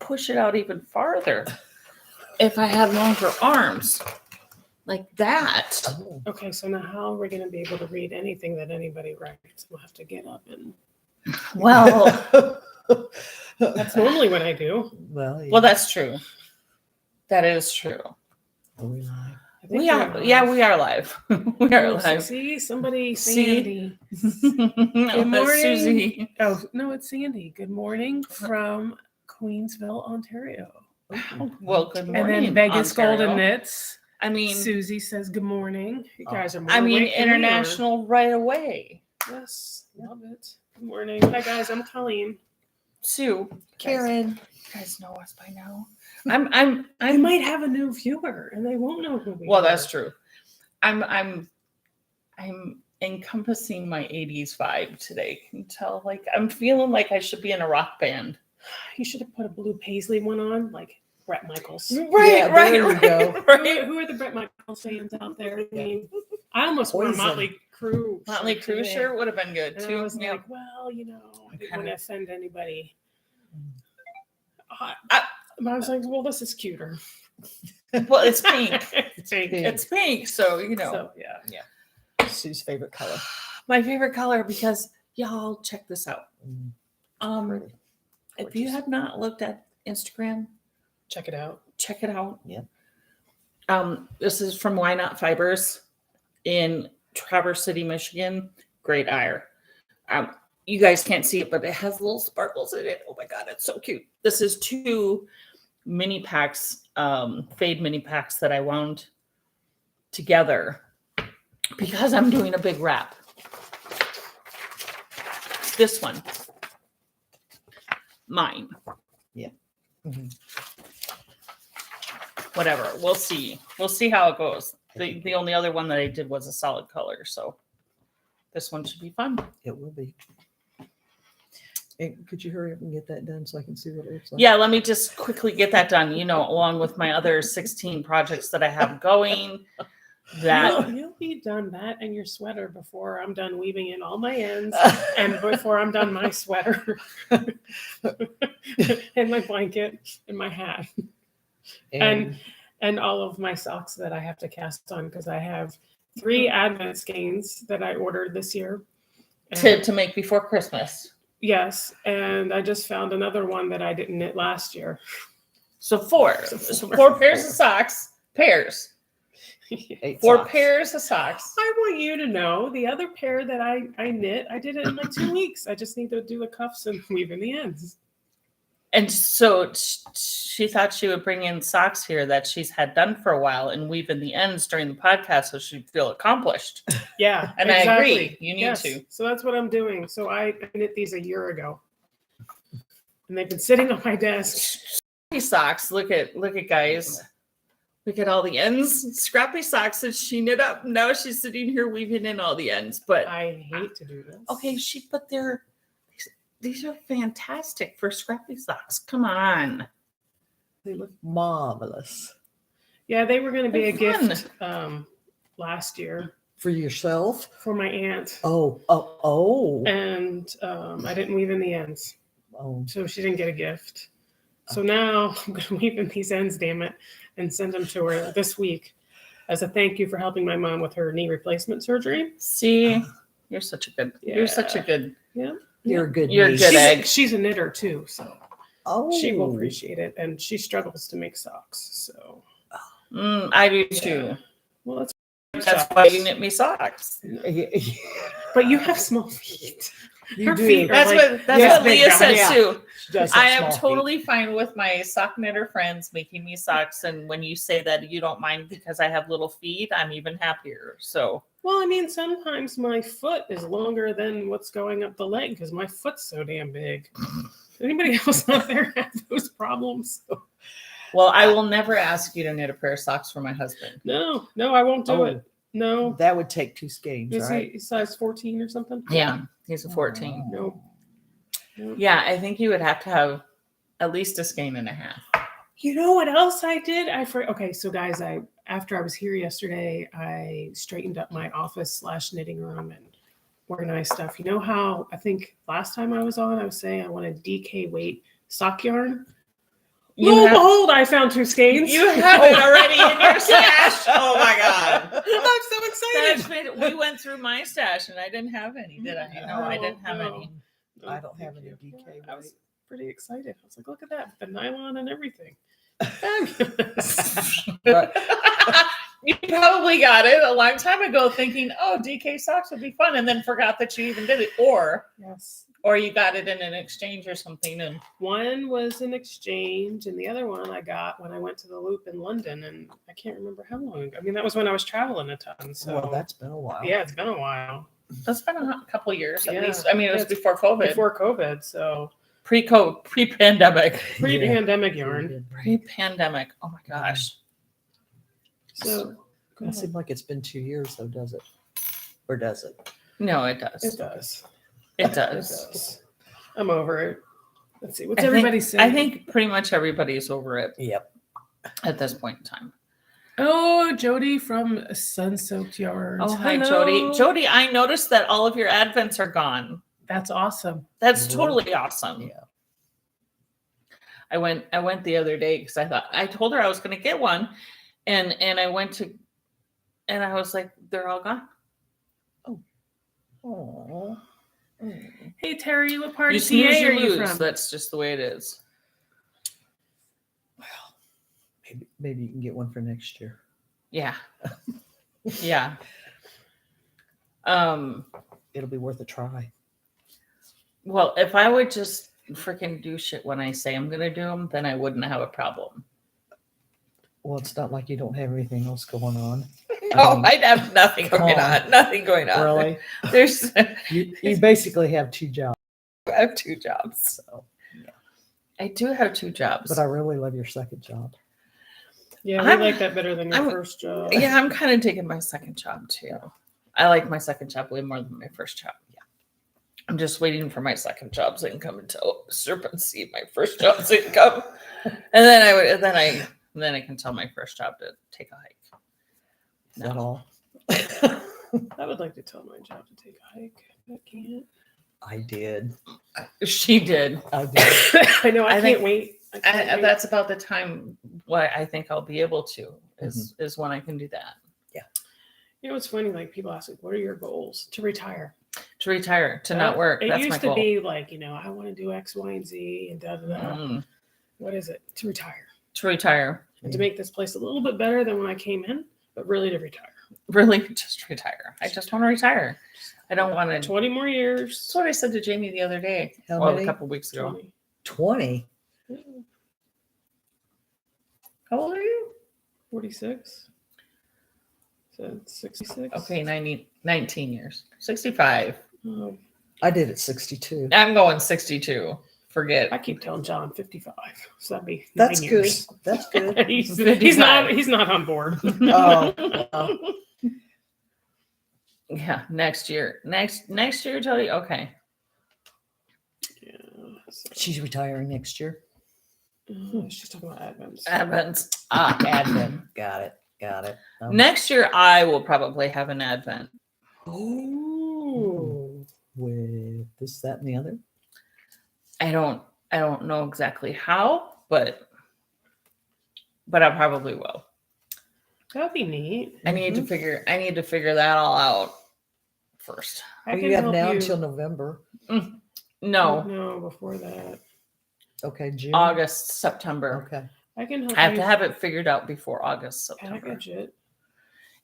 push it out even farther if I had longer arms like that. Okay, so now how are we going to be able to read anything that anybody writes? We'll have to get up and. Well, That's normally what I do. Well, yeah. well, that's true. That is true. Are we live? I think We are. Yeah, we are live. We are Oh, so live. see, somebody, See? Sandy. Good morning. Susie. Oh, no, it's Sandy. Good morning from Queensville, Ontario. Well, good morning. And then Vegas Ontario. Golden Knits. I mean, Susie says good morning. You guys are more I mean, awake than we are. international right away. Yes, love it. Good morning. Hi, guys. I'm Colleen. Sue, Karen. you guys know us by now. I I might have a new viewer, and they won't know who we are. Well, that's true. I'm encompassing my 80s vibe today. Can you tell? Like, I'm feeling like I should be in a rock band. You should have put a blue paisley one on, like Brett Michaels. Right, Yeah, right, there we go. Who are the Brett Michaels fans out there? I mean, I almost wore a Poison. Motley Crue. Motley shirt Crue today. shirt would have been good And I too. was Yeah. like, well, you know, I didn't want to offend anybody. I- But I was like, well, this is cuter. Well, it's pink. It's pink. It's pink, so you know. So, yeah. Sue's favorite color. My favorite color, because y'all check this out. Pretty. If you have not looked at Instagram, Check it out. check it out. Yep. This is from Why Not Fibers in Traverse City, Michigan. Great ire. You guys can't see it, but it has little sparkles in it. Oh my god, it's so cute. This is 2 mini packs, fade mini packs that I wound together because I'm doing a big wrap. This one, mine. Yeah. Mm-hmm. Whatever. We'll see. We'll see how it goes. The only other one that I did was a solid color, so this one should be fun. It will be. And could you hurry up and get that done so I can see what it looks like? Yeah, let me just quickly get that done, you know, along with my other 16 projects that I have going. That You'll be done that and your sweater before I'm done weaving in all my ends and before I'm done my sweater and my blanket and my hat and all of my socks that I have to cast on because I have 3 Advent skeins that I ordered this year. to make before Christmas. Yes, and I just found another one that I didn't knit last year. So 4. So 4 pairs of socks. Pairs. 8 4 socks. pairs of socks. I want you to know the other pair that I knit, I did it in like 2 weeks. I just need to do the cuffs and weave in the ends. And so she thought she would bring in socks here that she's had done for a while and weave in the ends during the podcast so she'd feel accomplished. Yeah, And exactly. I agree. You need to. So that's what I'm doing. So I knit these a year ago. And they've been sitting on my desk. Scrappy socks. Look at guys. Look at all the ends. Scrappy socks that she knit up. Now she's sitting here weaving in all the ends. But I hate to do this. okay, but these are fantastic for scrappy socks. Come on. They look marvelous. Yeah, they were going to be a They're fun. gift last year For yourself? for my aunt. Oh. And I didn't weave in the ends. Oh. So she didn't get a gift. So now I'm going to weave in these ends, damn it, and send them to her this week as a thank you for helping my mom with her knee replacement surgery. See, you're such a good. Yeah. You're such a good. Yeah. You're a good You're a niece. good egg. She's a knitter too, so Oh. she will appreciate it. And she struggles to make socks. So, I do too. well, That's why you knit me socks. but you have small feet. You Her do. feet are That's like, what big Leah guys. said Yeah. too. She does have I am small feet. totally fine with my sock knitter friends making me socks, and when you say that you don't mind because I have little feet, I'm even happier. So Well, I mean, sometimes my foot is longer than what's going up the leg because my foot's so damn big. Anybody else out there have those problems? well, I will never ask you to knit a pair of socks for my husband. No, I won't do Oh. it. No. That would take 2 skeins, Is right? he size 14 or something? Yeah, he's a 14. No. Yeah, I think you would have to have at least a skein and a half. You know what else I did? Okay, so guys, after I was here yesterday, I straightened up my office / knitting room and organized stuff. You know how I think last time I was on, I was saying I wanted DK weight sock yarn. Lo and have, behold, I found 2 skeins. you have it already in your stash. Oh my God. I'm so excited. That's made, we went through my stash and I didn't have any, did I? No, I didn't have any. No, I don't have thank any you. DK Yeah, I was white. pretty excited. I was like, look at that, the nylon and everything. Fabulous. You probably got it a long time ago thinking, oh, DK socks would be fun, and then forgot that you even did it. Yes. Or you got it in an exchange or something. And One was an exchange, and the other one I got when I went to the Loop in London, and I can't remember how long ago. I mean, that was when I was traveling a ton. So Well, that's been a while. yeah, it's been a while. that's been a couple years at Yeah. least. I mean, it was Yeah, before COVID. Before COVID, so Pre-pandemic. pre-pandemic yarn. Pre-pandemic. Oh my gosh. So go It ahead. seems like it's been 2 years, though, does it? Or does it? No, it does. It does. It It does. does. I'm over it. Let's see. What's I think- everybody saying? I think pretty much everybody's over it Yep. at this point in time. Oh, Jody from Sun Soaked Yarns. Oh, hi, Hello. Jody. Jody, I noticed that all of your advents are gone. That's awesome. That's Mhm. totally awesome. Yeah. I went the other day because I told her I was going to get one, and I went to, and I was like, they're all gone. Oh. Hey, Terry, what part You of snooze, PA you are you lose. from? That's just the way it is. Maybe you can get one for next year. Yeah. Yeah. It'll be worth a try. Well, if I would just freaking do shit when I say I'm going to do them, then I wouldn't have a problem. Well, it's not like you don't have anything else going on. No, mean, I'd have nothing come going on. on. Nothing going on. Really? There's, You basically have 2 jobs. I have 2 jobs. So, I do have 2 jobs. but I really love your second job. Yeah, I'm- we like that better than your I'm- first job. Yeah, I'm kind of taking my second job too. I like my second job way more than my first job. Yeah. I'm just waiting for my second job's income until Serpent see my first job's income. And then I can tell my first job to take a hike. Is that all? I would like to tell my job to take a hike. I can't. I did. She did. I did. I know. I, I can't think- wait. I can't wait. That's about the time what I think I'll be able to is when I can do that. You know, it's funny. Like people ask, like, "What are your goals?" To retire. To retire, to not work. It That's used my to goal. be like, you know, I want to do X, Y, and Z, and da da da. Mm, What is it? To retire to retire. and to make this place a little bit better than when I came in, but really to retire. Really just retire. I just want to retire. I don't want to 20 more years. That's what I said to Jamie the other day. How Well, many? a couple weeks ago. 20. 20. How old are you? 46. So 66. Okay, 19 years. 65. Um, I did at 62. I'm going 62. Forget. I keep telling John 55. So that'd be That's 9 good. years. That's good. he's 55. he's not on board. Oh, well, Yeah, next year. Next year, Jody. Okay. Yeah, so, she's retiring next year. she's talking about advents. Advent. Advent. Got it. Got it. Next year, I will probably have an Advent. Ooh. With this, that, and the other. I don't know exactly how, but I probably will. That'd be neat. I need to figure that all out first. I Well, can you have help now you. until November. No, No, before that. Okay, June. August, September. Okay. I can help I have you to have it figured out before August, September. package it.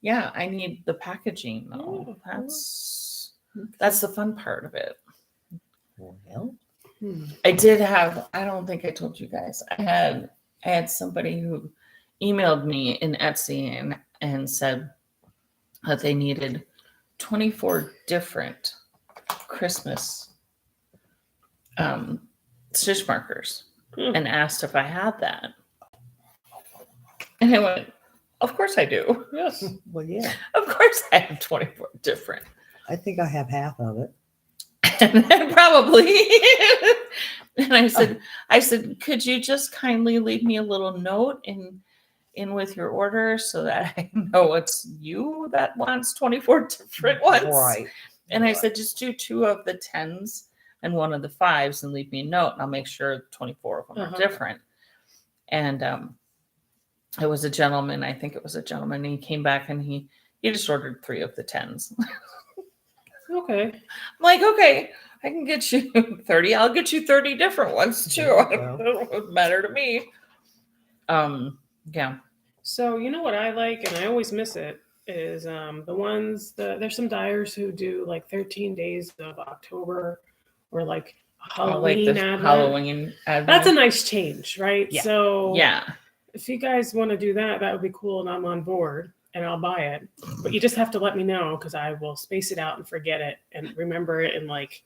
Yeah, I need the packaging though. Yeah. That's the fun part of it. Well, I did have, I don't think I told you guys. I had somebody who emailed me in Etsy and said that they needed 24 different Christmas stitch markers and asked if I had that. And I went, of course I do. Yes. well, yeah. Of course I have 24 different. I think I have half of it. And then probably. And I said, could you just kindly leave me a little note in with your order so that I know it's you that wants 24 different ones. Right. And I Right. said, just do 2 of the 10s and 1 of the 5s and leave me a note and I'll make sure 24 of them are different. And it was a gentleman. I think it was a gentleman. He came back and he just ordered 3 of the 10s. Okay. I'm like, okay, I can get you 30. I'll get you 30 different ones too. There you go. It doesn't matter to me. Yeah. So you know what I like, and I always miss it, is the ones there's some dyers who do like 13 days of October or like Halloween like the advent. Halloween advent. That's a nice change, right? Yeah. So yeah. if you guys want to do that, that would be cool, and I'm on board, and I'll buy it. But you just have to let me know, because I will space it out and forget it and remember it in like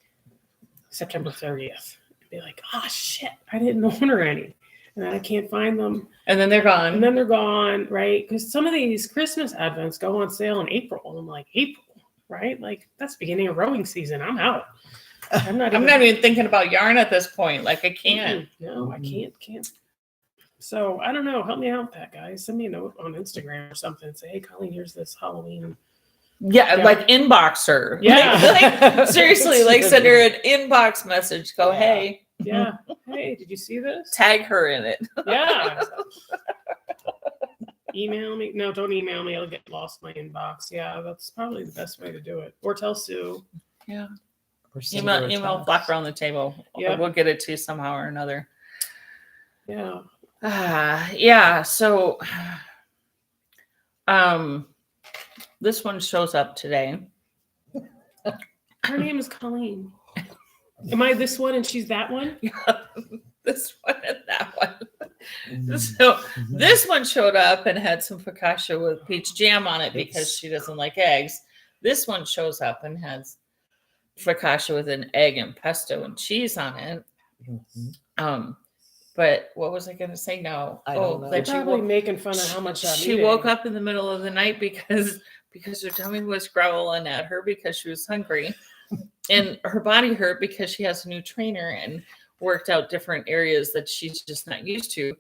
September 30th. Be like, oh shit, I didn't order any, and then I can't find them, And then they're gone. and then they're gone, right? Because some of these Christmas advents go on sale in April, and I'm like, April, right? Like that's beginning of rowing season. I'm out. I'm not even thinking about yarn at this point. Like I can't. No, I can't. So I don't know. Help me out with that, guys. Send me a note on Instagram or something. Say, hey, Colleen, here's this Halloween. Yeah, Yeah. like inbox her. Yeah. Like, seriously, like send her an inbox message. Go, Yeah. hey, Yeah. Hey, did you see this? tag her in it. Yeah. Email me. No, don't email me. It'll get lost in my inbox. Yeah, that's probably the best way to do it. Or tell Sue. Yeah. Or send her a Email text. Flock Around the Table. Yep. We'll get it to you somehow or another. Yeah. Yeah. So, this one shows up today. Her name is Colleen. Am I this one and she's that one? This one and that one. Mm. So this one showed up and had some focaccia with peach jam on it because It's- she doesn't like eggs. This one shows up and has focaccia with an egg and pesto and cheese on it. Mhm. But what was I going to say? No. I don't know. They're that probably making fun of how much I'm she eating. woke up in the middle of the night because her tummy was growling at her because she was hungry, and her body hurt because she has a new trainer and worked out different areas that she's just not used to.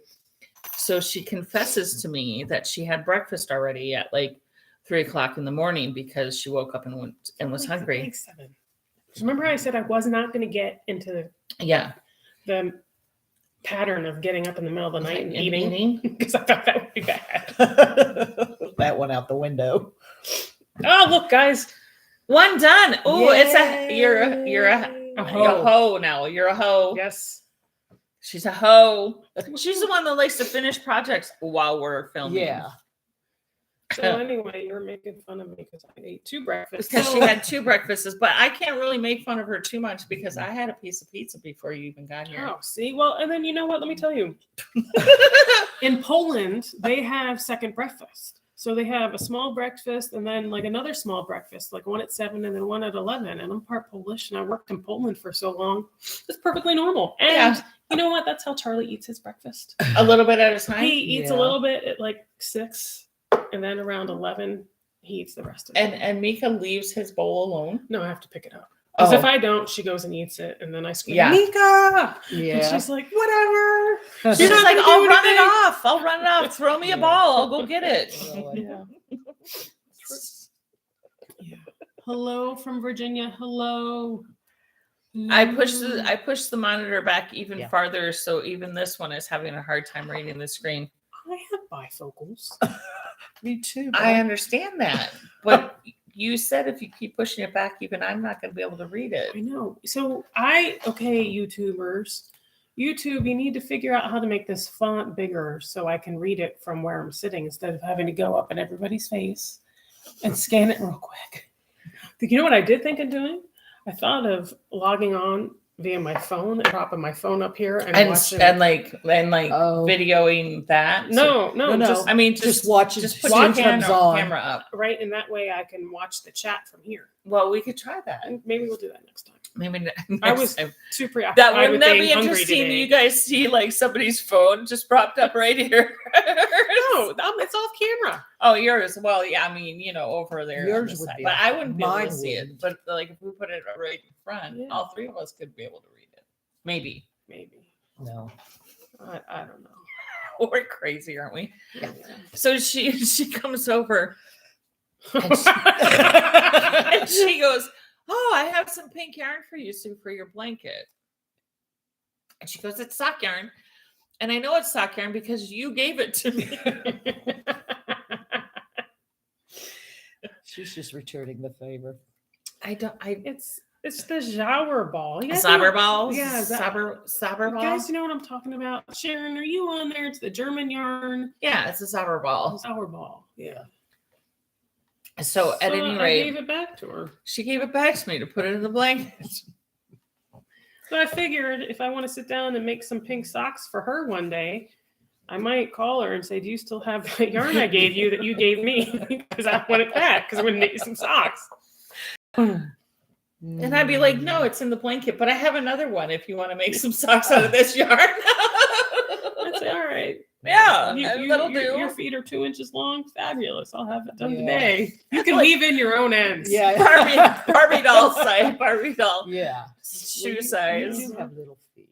So she confesses to me that she had breakfast already at like 3:00 in the morning because she woke up and was hungry. Like 7. Remember I said I was not going to get into Yeah. the pattern of getting up in the middle of the night and eating eating. because I thought that would be bad. That one out the window. Oh, look, guys. One done. Oh, you're a A hoe now. You're a hoe. Yes. She's a hoe. She's the one that likes to finish projects while we're filming. Yeah. So anyway, you're making fun of me because I ate 2 breakfasts. Because she had 2 breakfasts, but I can't really make fun of her too much because I had a piece of pizza before you even got here. Oh, see? Well, and then you know what? Let me tell you. In Poland, they have second breakfast. So they have a small breakfast and then like another small breakfast, like one at 7 and then one at 11. And I'm part Polish and I worked in Poland for so long. It's perfectly normal. And Yeah. you know what? That's how Charlie eats his breakfast. A little bit at a time. He eats a Yeah. little bit at like 6 and then around 11, he eats the rest of it. And Mika leaves his bowl alone. No, I have to pick it up. Because Oh. if I don't, she goes and eats it, and then I scream, Yeah. Mika! And Yeah. she's like, whatever. She's You're not like, gonna I'll do run it anything." off. I'll run it off. Throw me a Yeah. ball. I'll go get it. Really. Yeah. Yeah. Hello from Virginia. Hello. I pushed the monitor back even Yeah. farther, so even this one is having a hard time reading the screen. I have bifocals. Me too. I understand that, but you said if you keep pushing it back, even I'm not going to be able to read it. I know. So YouTubers, YouTube, you need to figure out how to make this font bigger so I can read it from where I'm sitting instead of having to go up in everybody's face and scan it real quick. You know what I did think of doing? I thought of logging on via my phone and dropping my phone up here and watching. And like Oh. videoing that. No, No. just I mean, Just watch it. just put watch your comes on. camera up. right, and that way I can watch the chat from here. Well, we could try that. And maybe we'll do that next time. Maybe I next was time. too preoccupied That with wouldn't that being be hungry interesting? today. You guys see like somebody's phone just propped up right here. No, it's off camera. Oh, yours. Well, yeah. I mean, over there. on Yours the would side. be but off. I wouldn't be able to Mine see it. wouldn't. But like if we put it right in front, Yeah. all 3 of us could be able to read it. Maybe. Maybe. No. I don't know. We're crazy, aren't we? Yeah. So she comes over And and she goes, "Oh, I have some pink yarn for you, Sue, for your blanket." And she goes, "It's sock yarn." And I know it's sock yarn because you gave it to me. She's just returning the favor. It's the Jouer ball. You guys Sabber know- balls? Yeah, Sabber You ball? guys know what I'm talking about? Sharon, are you on there? It's the German yarn. Yeah, it's a sabber ball. Jouer ball. Yeah. So at any I rate, gave it back to her. she gave it back to me to put it in the blanket. So I figured if I want to sit down and make some pink socks for her one day, I might call her and say, "Do you still have that yarn I gave you that you gave me? Because I want it back because I'm going to knit you some socks." And I'd be like, no, it's in the blanket, but I have another one if you want to make some socks out of this yarn. I'd say, all right. Yeah, that'll do. Your feet are 2 inches long. Fabulous. I'll have it done Yeah. today. You can weave in your own ends. Yeah. Barbie doll size, Barbie doll Yeah. shoe size. You do have little feet.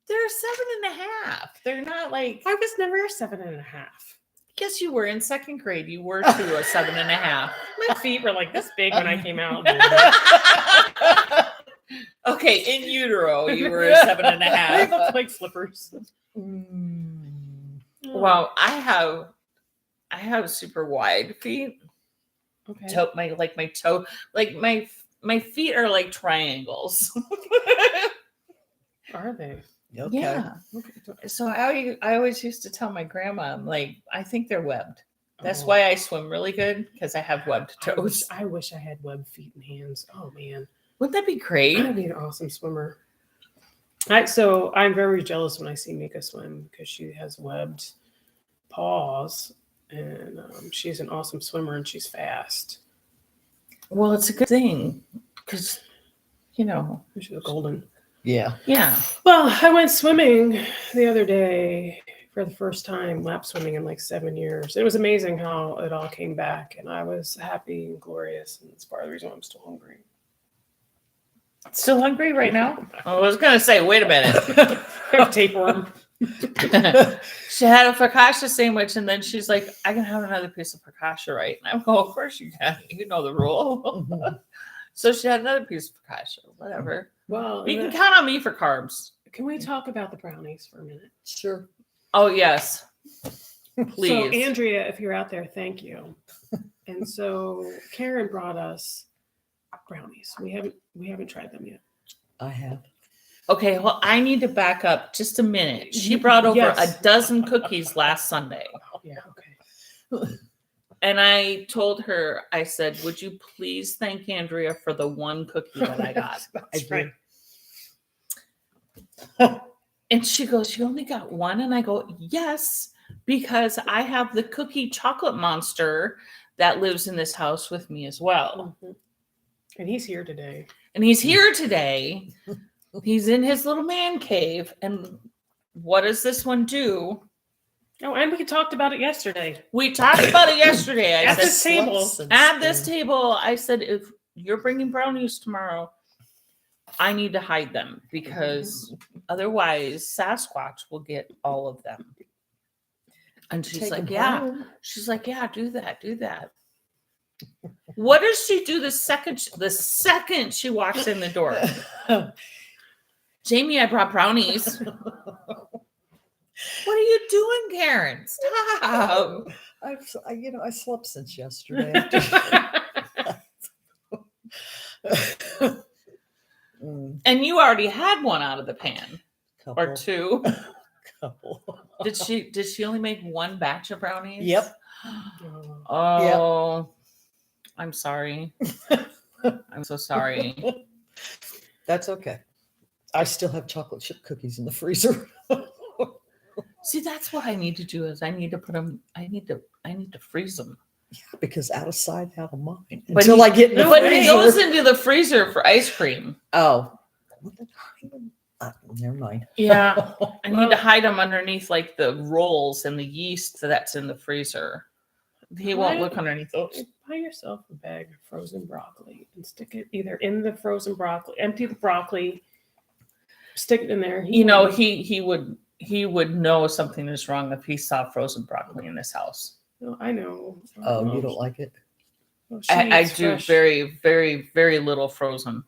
They're 7.5. They're not like, I was never a 7.5. guess you were in second grade. You were to a 7.5. My feet were like this big when I came out. Okay, in utero, you were a 7.5. They look like flippers. Well, I have super wide feet. Okay. My toe, my feet are like triangles. Are they? Okay. Yeah. Okay. So I always used to tell my grandma, I'm like, I think they're webbed. That's Oh. why I swim really good, because I have webbed toes. I wish I had webbed feet and hands. Oh man, Wouldn't that be great? I'd be an awesome swimmer. So I'm very jealous when I see Mika swim because she has webbed paws and she's an awesome swimmer and she's fast. Well, it's a good thing because, She's a golden. Yeah. yeah. Well, I went swimming the other day for the first time, lap swimming in like 7 years. It was amazing how it all came back, and I was happy and glorious, and it's part of the reason why I'm still hungry. Still hungry right now? I was going to say, wait a minute. I have tapeworm. She had a focaccia sandwich, and then she's like, I can have another piece of focaccia, right? And I'm going, of course you can. You know the rule. So she had another piece of focaccia, whatever. Well, You can count on me for carbs. can we talk about the brownies for a minute? Sure. Oh, yes. So, Please. Andrea, if you're out there, thank you. And so Karen brought us brownies. We haven't tried them yet. I have. Okay, well, I need to back up just a minute. She brought over Yes. a dozen cookies last Sunday. Yeah, okay. And I told her, I said, would you please thank Andrea for the one cookie that I got? That's right. And she goes, you only got one? And I go, yes, because I have the cookie chocolate monster that lives in this house with me as well. Mhm. And he's here today. And he's here today. He's in his little man cave. And what does this one do? Oh, and we talked about it yesterday. We talked about it yesterday. I At said, this table. Sluts and at this stuff. table, I said, if you're bringing brownies tomorrow, I need to hide them because otherwise Sasquatch will get all of them. And she's Take like, 'em yeah. home. She's like, yeah, do that, do that. What does she do the second she walks in the door? Jamie, I brought brownies. What are you doing, Karen? Stop. I slept since yesterday. And you already had one out of the pan Couple. or two. Couple. Did she only make one batch of brownies? Yep. Oh, I'm sorry. I'm so sorry. That's okay. I still have chocolate chip cookies in the freezer. See, that's what I need to do is I need to put them, I need to freeze them. Because out of sight, out of mind. But Until I get in the But it freezer. goes into the freezer for ice cream. Oh. Never mind. Yeah. I need to hide them underneath like the rolls and the yeast that's in the freezer. He won't look underneath those. Buy yourself a bag of frozen broccoli and stick it either in the frozen broccoli, empty the broccoli, stick it in there. He would know something is wrong if he saw frozen broccoli in this house. No, I know. Oh, you don't like it? Well, she I eats do fresh. very, very, very little frozen.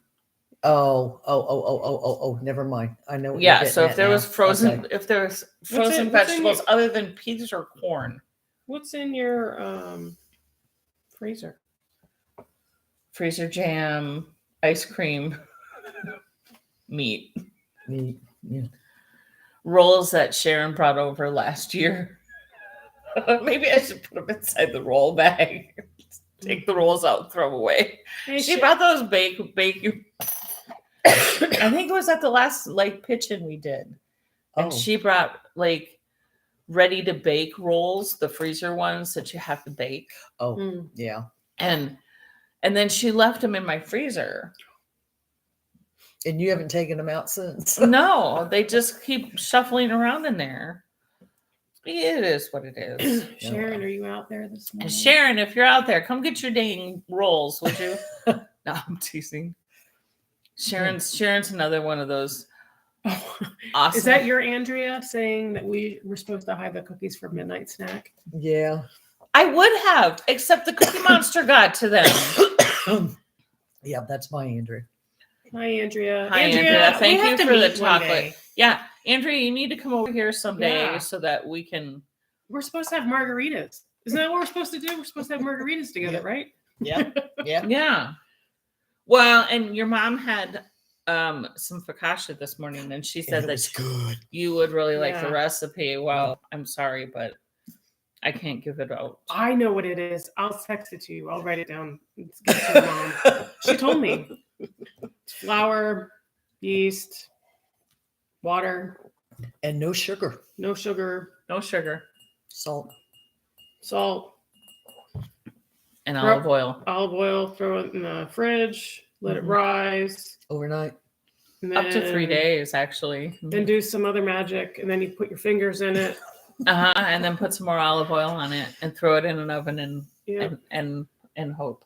Never mind. I know. What Yeah. you're So getting if there at was now. frozen, Okay. if there was What's frozen in- what's in vegetables your- other than peas or corn, What's in your freezer? freezer jam, ice cream, meat, Yeah. rolls that Sharon brought over last year. Maybe I should put them inside the roll bag. Take the rolls out and throw them away. Hey, She brought those bake. I think it was at the last like pitch-in we did. And Oh. she brought like ready to bake rolls, the freezer ones that you have to bake. Oh, Mm. yeah. And then she left them in my freezer. And you haven't taken them out since. No, they just keep shuffling around in there. It is what it is. Sharon, are you out there this morning? And Sharon, if you're out there, come get your dang rolls, would you? No, I'm teasing. Sharon's another one of those Oh, awesome. is that your Andrea saying that we were supposed to hide the cookies for midnight snack? Yeah. I would have, except the Cookie Monster got to them. Yeah, that's my Andrew. Hi, Andrea. Hi, Andrea. we Thank have you to for the meet one chocolate. day. Yeah, Andrea, you need to come over here someday Yeah. so that we can. We're supposed to have margaritas. Isn't that what we're supposed to do? We're supposed to have margaritas together, Yeah. right? Yeah. Yeah. Yeah. Well, and your mom had some focaccia this morning, and she said It that was good. you would really like the Yeah. recipe. Well, I'm sorry, but I can't give it out. I know what it is. I'll text it to you. I'll write it down. Let's give it to your mom. She told me. It's flour, yeast, water, And no sugar, no sugar, No sugar salt. salt, and Throw- olive oil. throw it in the fridge, let it Mhm. rise. Overnight. And Up to 3 then- days, actually. Then do some other magic, and then you put your fingers in it. And then put some more olive oil on it and throw it in an oven Yeah. and hope.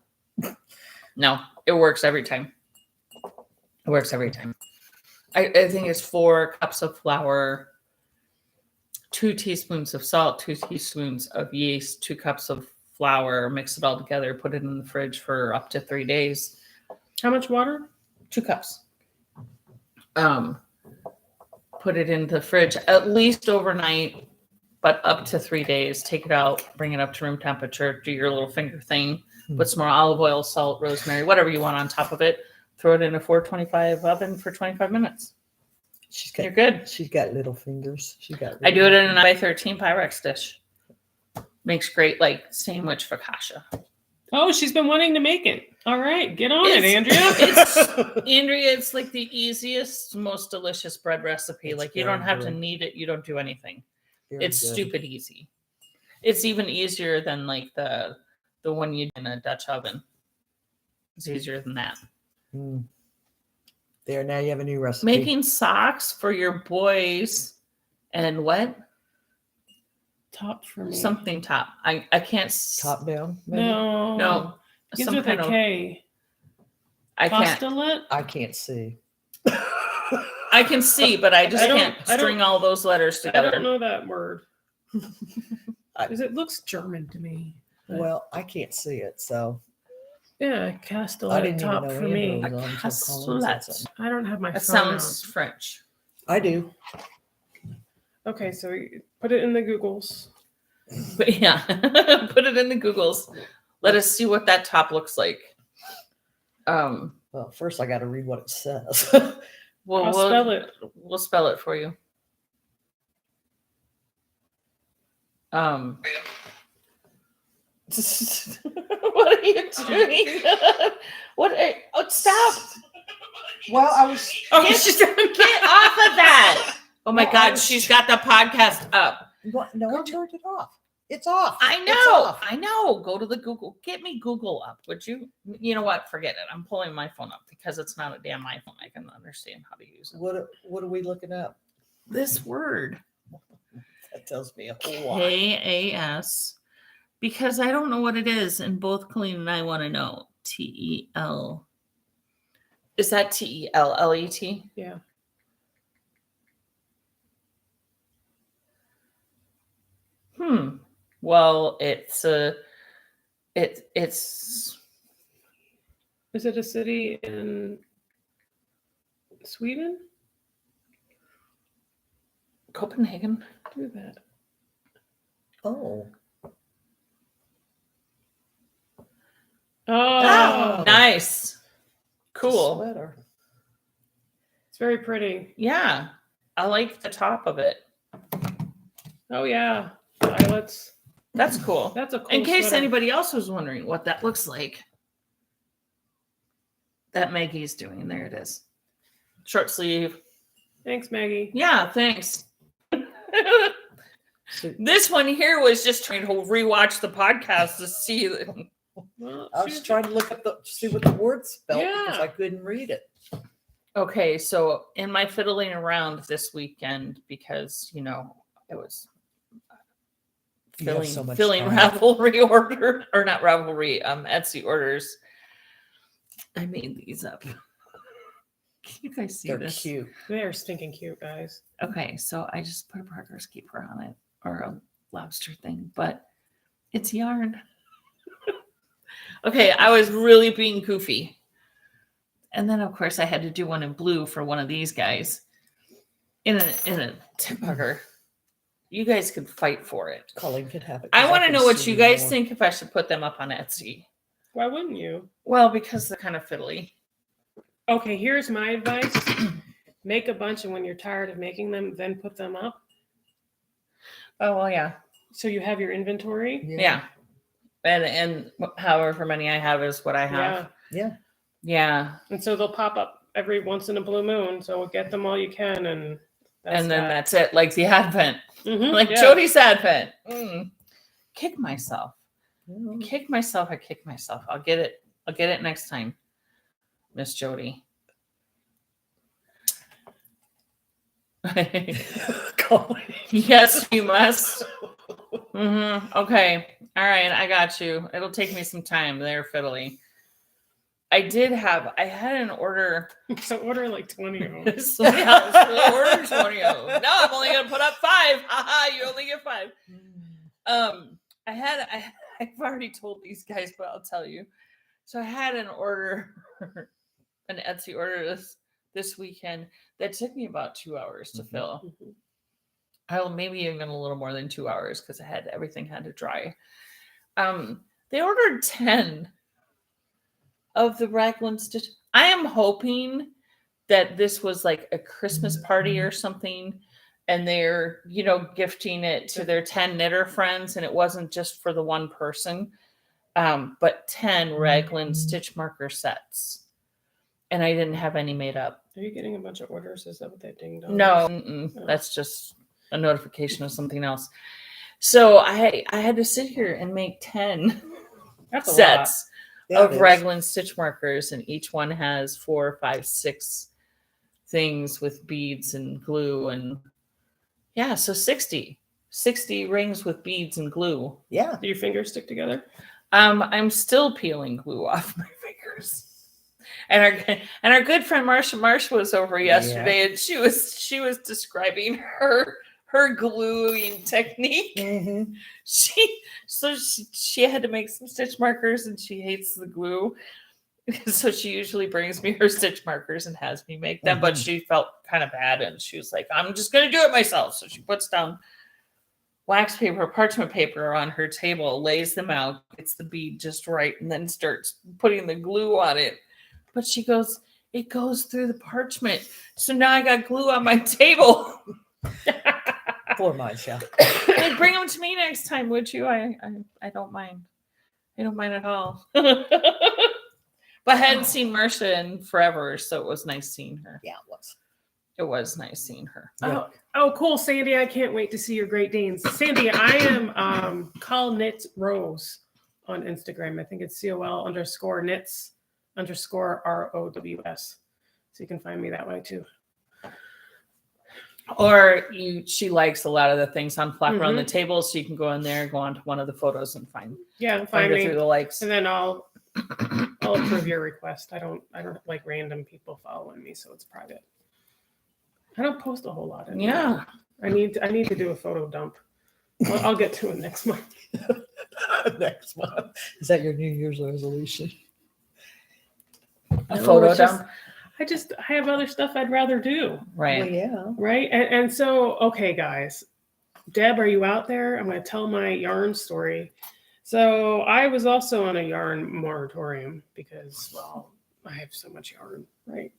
No, it works every time. It works every time. I think it's 4 cups of flour, 2 teaspoons of salt, 2 teaspoons of yeast, 2 cups of flour, mix it all together, put it in the fridge for up to 3 days. How much water? 2 cups. Put it in the fridge at least overnight, but up to 3 days. Take it out, bring it up to room temperature, do your little finger thing, put some more olive oil, salt, rosemary, whatever you want on top of it. Throw it in a 425 oven for 25 minutes. You're good. She's got little fingers. She got. I do it in a 9x13 Pyrex dish. Makes great like sandwich focaccia. Oh, she's been wanting to make it. All right, get on it, It's- Andrea. Andrea, it's like the easiest, most delicious bread recipe. It's like you very don't have to good. knead it. You don't do anything. Very It's good. stupid easy. It's even easier than like the one you do in a Dutch oven. It's easier than that. Mm. There, now you have a new recipe. Making socks for your boys and what? Top for me. Something top. I can't. Top down. maybe? No. No. Begins Some with kind a of. K. I can't. Costellet? I can't see. I can see, but I just I don't- can't I don't- string all those letters I together. don't know that word. I- Because it looks German to me. Well, I can't see it, so Yeah, I Castellet didn't even top know for me. Andrew was on until Colin said Castellet. something. I don't have my That phone sounds French. I do. out. Okay, so you put it in the Googles. But yeah, put it in the Googles. Let us see what that top looks like. Well, first I got to read what it says. We'll Spell it. We'll spell it for you. What are you doing? Oh, stop! Well, I was. Oh, Get- she's Get off of that! Oh my No, I God, was- she's got the podcast up. What? No, I turned it off. It's off. I It's know. off. I know. Go to the Google. Get me Google up, would you? You know what? Forget it. I'm pulling my phone up because it's not a damn iPhone. I can understand how to use it. What are we looking up? This word. That tells me a whole lot. KAS. Because I don't know what it is, and both Colleen and I want to know. TEL. Is that TELLET? Yeah. Well, it's Is it a city in Sweden? Copenhagen. Do that. Oh. Oh, Nice. It's a Cool. sweater. it's very pretty. Yeah. I like the top of it. Oh yeah, violets. That's cool. That's a cool In case sweater. anybody else was wondering what that looks like. That Maggie's doing. There it is. Short sleeve. Thanks, Maggie. Yeah, thanks. So This one here was just trying to rewatch the podcast to see. Well, I was trying to look up see what the word spelled because Yeah. I couldn't read it. Okay, so in my fiddling around this weekend, because it was You have so much filling time. Ravelry order or not Ravelry, Etsy orders. I made these up. Can you guys see They're this? cute. they're stinking cute, guys. Okay, so I just put a progress keeper on it or a lobster thing, but it's yarn. Okay, I was really being goofy. And then of course I had to do one in blue for one of these guys in a tip hugger. You guys could fight for it. Colleen could have it. I 'cause want to can know what see you guys more. think if I should put them up on Etsy. Why wouldn't you? Well, because they're kind of fiddly. Okay, here's my advice. Make a bunch, and when you're tired of making them, then put them up. Oh well, yeah. So you have your inventory. Yeah. And however many I have is what I have. Yeah. Yeah. And so they'll pop up every once in a blue moon. So get them all you can, and And then that's it. Like the Advent. Mhm, Like yeah. Jody's Advent. Kick myself. Yeah. Kick myself. I kick myself. I'll get it. I'll get it next time. Miss Jody. Colleen. Yes, you must. Okay. All right. I got you. It'll take me some time. They're fiddly. I had an order. So order like 20 of them. So yeah, order 20 of them. No, I'm only going to put up 5. Haha, you only get 5. I've already told these guys, but I'll tell you. So I had an order, an Etsy order this weekend that took me about 2 hours to fill. Maybe even a little more than 2 hours because everything had to dry. They ordered 10 of the raglan stitch. I am hoping that this was like a Christmas party or something, and they're gifting it to their 10 knitter friends, and it wasn't just for the one person. But 10 raglan stitch marker sets, and I didn't have any made up. Are you getting a bunch of orders? Is that what that ding dong? No, that's just a notification of something else. So I had to sit here and make 10 That's a lot. sets Yeah, of it is. raglan stitch markers, and each one has 4, 5, 6 things with beads and glue, and yeah, so 60 rings with beads and glue. Yeah. Do your fingers stick together? I'm still peeling glue off my fingers. And our good friend Marsha was over yesterday, and she was describing her gluing technique. Mm-hmm. She had to make some stitch markers, and she hates the glue, so she usually brings me her stitch markers and has me make them. But she felt kind of bad, and she was like, "I'm just gonna do it myself." So she puts down wax paper, parchment paper on her table, lays them out, gets the bead just right, and then starts putting the glue on it. But she goes, "It goes through the parchment, so now I got glue on my table." 4 months, yeah. Like, bring them to me next time, would you? I don't mind. I don't mind at all. But I hadn't seen Marsha in forever, so it was nice seeing her. Yeah, it was. It was nice seeing her. Yeah. Oh, cool, Sandy! I can't wait to see your Great Danes. Sandy, I am Call Knits Rose on Instagram. I think it's COL_knits_ROWS. So you can find me that way too. Or she likes a lot of the things on Flockaroundthetable, so you can go in there and go onto one of the photos and find Yeah, find find her through me, the likes. and then I'll approve your request. I don't like random people following me, so it's private. I don't post a whole lot. Anymore. Yeah. I need to do a photo dump. I'll get to it next month. Next month. Is that your New Year's resolution? A No, photo it's just- dump. I have other stuff I'd rather do. Right. Well, yeah. Right. And so, okay, guys, Deb, are you out there? I'm going to tell my yarn story. So I was also on a yarn moratorium because, well, I have so much yarn, right?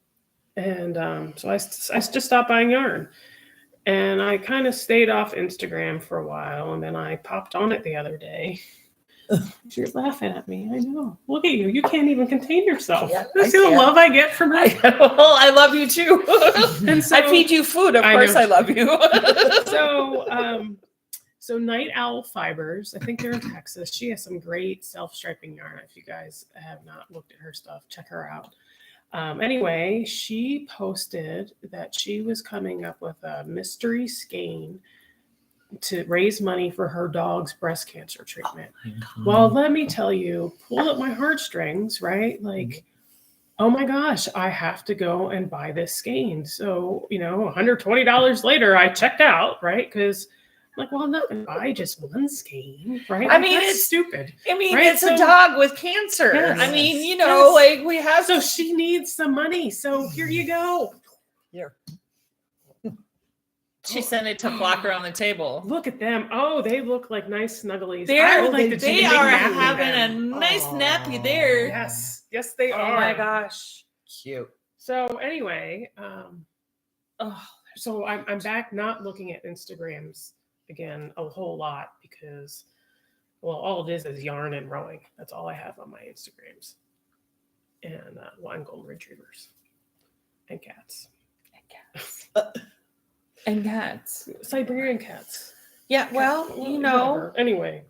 And so I just stopped buying yarn. And I kind of stayed off Instagram for a while. And then I popped on it the other day. You're laughing at me. I know. Look at you. You can't even contain yourself. Yeah, You see the love I get from her? I love you too. And so, I feed you food. Of I course know. I love you. So Night Owl Fibers, I think they're in Texas. She has some great self-striping yarn. If you guys have not looked at her stuff, check her out. Anyway, she posted that she was coming up with a mystery skein to raise money for her dog's breast cancer treatment. Well, let me tell you, pulled up my heartstrings, right? Like, oh my gosh, I have to go and buy this skein. So, $120 later, I checked out, right? Because I'm like, well, I'm not going to buy just one skein, right? I mean, That's it's stupid. I mean, Right, it's a dog with cancer. Yes. I mean, Yes. like we have. So she needs some money. So here you go. Here. She sent it to Flocker on the table. Look at them. Oh, they look like nice snugglies. They're- I would like to They take a are big nappy having a then. nice Aw. nappy there. Yes, they Oh are. my gosh. Cute. So anyway, Oh, so I'm back not looking at Instagrams again a whole lot because, well, all it is yarn and rowing. That's all I have on my Instagrams. And and golden retrievers and cats. and cats. Siberian cats. Yeah, well, Whatever. Anyway,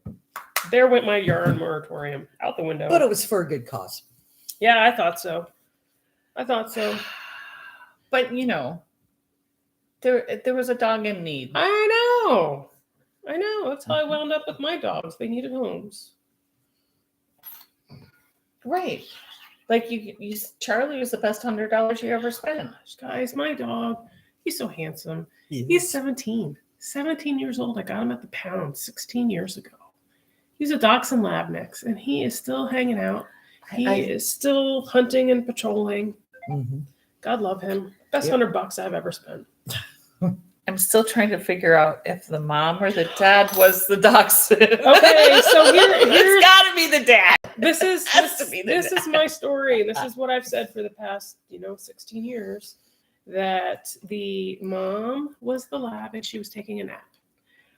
there went my yarn moratorium out the window. But it was for a good cause. Yeah, I thought so. But there was a dog in need. I know. That's how I wound up with my dogs. They needed homes. Right. Like Charlie was the best $100 you ever spent. Gosh, guys, my dog, he's so handsome. Yes. He's 17. 17 years old. I got him at the pound 16 years ago. He's a dachshund lab mix, and he is still hanging out. He is still hunting and patrolling. Mhm. God love him. Best Yep. $100 I've ever spent. I'm still trying to figure out if the mom or the dad was the dachshund. Okay, so here's it's got to be the dad. this is Has to be the this is dad. my story. This is what I've said for the past 16 years, that the mom was the lab and she was taking a nap,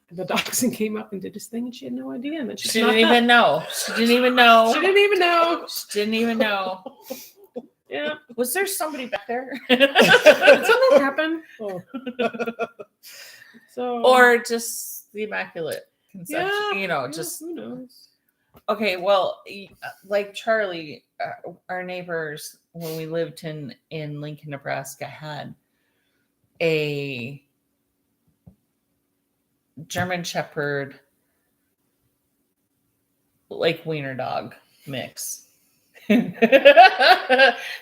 and the dachshund came up and did his thing and she had no idea, and then She didn't even know. She didn't even know. she didn't even know. She didn't even know. Yeah. Was there somebody back there? Did something happen? Oh. So Or just the Immaculate Conception? yeah, Just who knows. okay. Well, like Charlie, our neighbors when we lived in Lincoln, Nebraska, had a German Shepherd, like wiener dog mix.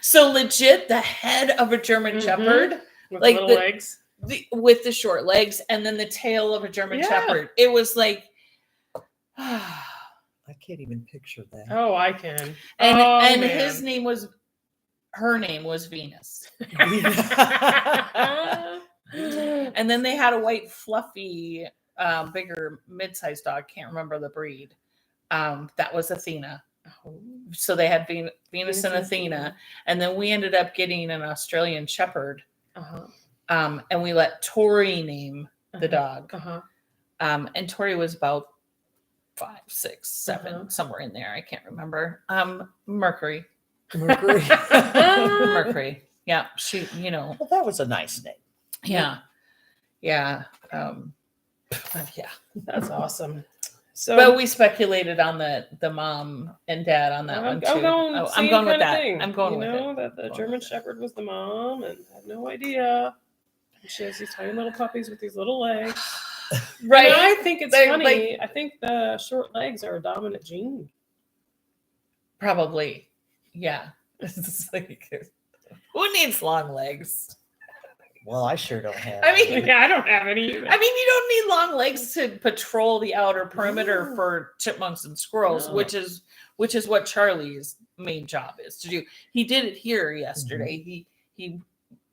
So legit, the head of a German Mhm. Shepherd, With like little the- legs. with the short legs, and then the tail of a German Yeah. Shepherd. It was like, I can't even picture that. Oh, I can. and Oh, and man. her name was Venus. And then they had a white, fluffy, bigger, mid-sized dog. Can't remember the breed. That was Athena. So they had Venus and Athena, and then we ended up getting an Australian Shepherd. Uh-huh. And we let Tori name the dog. Uh-huh. And Tori was about 5, 6, 7, Uh-huh. somewhere in there. I can't remember. Mercury. Mercury. Mercury. Yeah. She, Well, that was a nice name. yeah. Yeah. Yeah. That's awesome. So But we speculated on the mom and dad on that one too. I'm going with that. I'm going with it. That the German Shepherd was the mom and had no idea. And she has these tiny little puppies with these little legs. Right. And I think it's They're funny. I think the short legs are a dominant gene. Probably. Yeah. It's like, who needs long legs? Well, I sure don't have. I mean, Yeah, I don't have any either. I mean, you don't need long legs to patrol the outer perimeter No. for chipmunks and squirrels, No. which is what Charlie's main job is to do. He did it here yesterday. He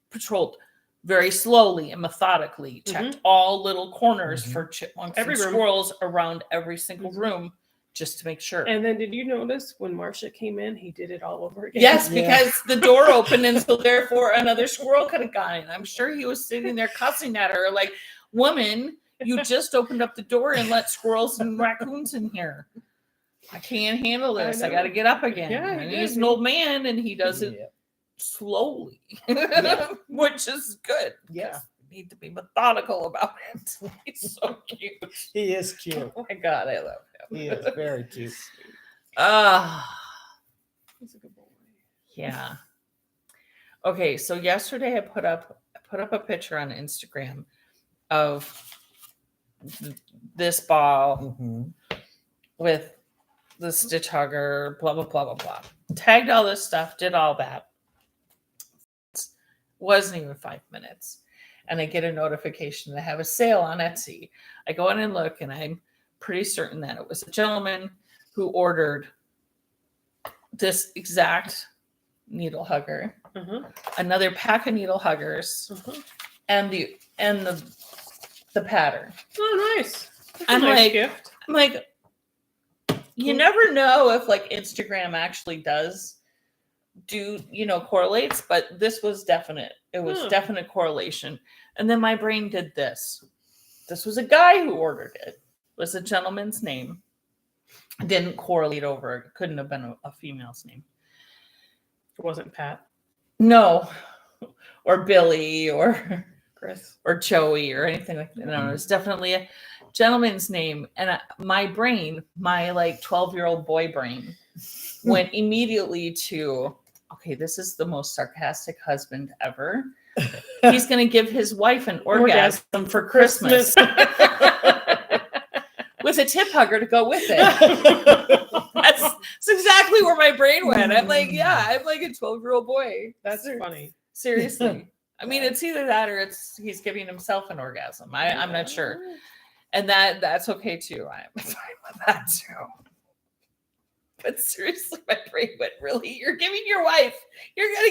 patrolled very slowly and methodically, checked all little corners for chipmunks Every and room. squirrels around every single room just to make sure. And then did you notice when Marcia came in, he did it all over again? Yes, Yeah. because the door opened and so therefore another squirrel could have gone in. I'm sure he was sitting there cussing at her like, woman, you just opened up the door and let squirrels and raccoons in here. I can't handle this. I know. got to get up again. Yeah, and he he's did. an old man and he does it Yeah. slowly, Yeah. which is good. Yeah. You need to be methodical about it. He's so cute. He is cute. Oh my God, I love him. He is very cute. He's a good boy. Yeah. Okay, so yesterday I put up a picture on Instagram of this ball Mhm. with the stitch hugger, blah blah blah blah blah. Tagged all this stuff, did all that. Wasn't even 5 minutes. And I get a notification that I have a sale on Etsy. I go in and look, and I'm pretty certain that it was a gentleman who ordered this exact needle hugger, another pack of needle huggers, and the pattern. Oh, nice. That's a I'm nice like- gift. I'm like, you never know if like Instagram actually does do, correlates, but this was definite. It was definite correlation. And then my brain did this. This was a guy who ordered it. It was a gentleman's name. It didn't correlate over. It couldn't have been a female's name. It wasn't Pat. No. Or Billy or Chris. or Joey or anything like that. No, it's definitely a gentleman's name. And my brain, my like 12-year-old boy brain, went immediately to, okay, this is the most sarcastic husband ever. He's going to give his wife an orgasm for Christmas with a tip hugger to go with it. That's exactly where my brain went. I'm like, yeah, I'm like a 12-year-old boy. That's funny. Seriously. I mean, it's either that or he's giving himself an orgasm. I'm not sure. And that's okay too. I'm fine with that too. But seriously, my brain went, really? You're going to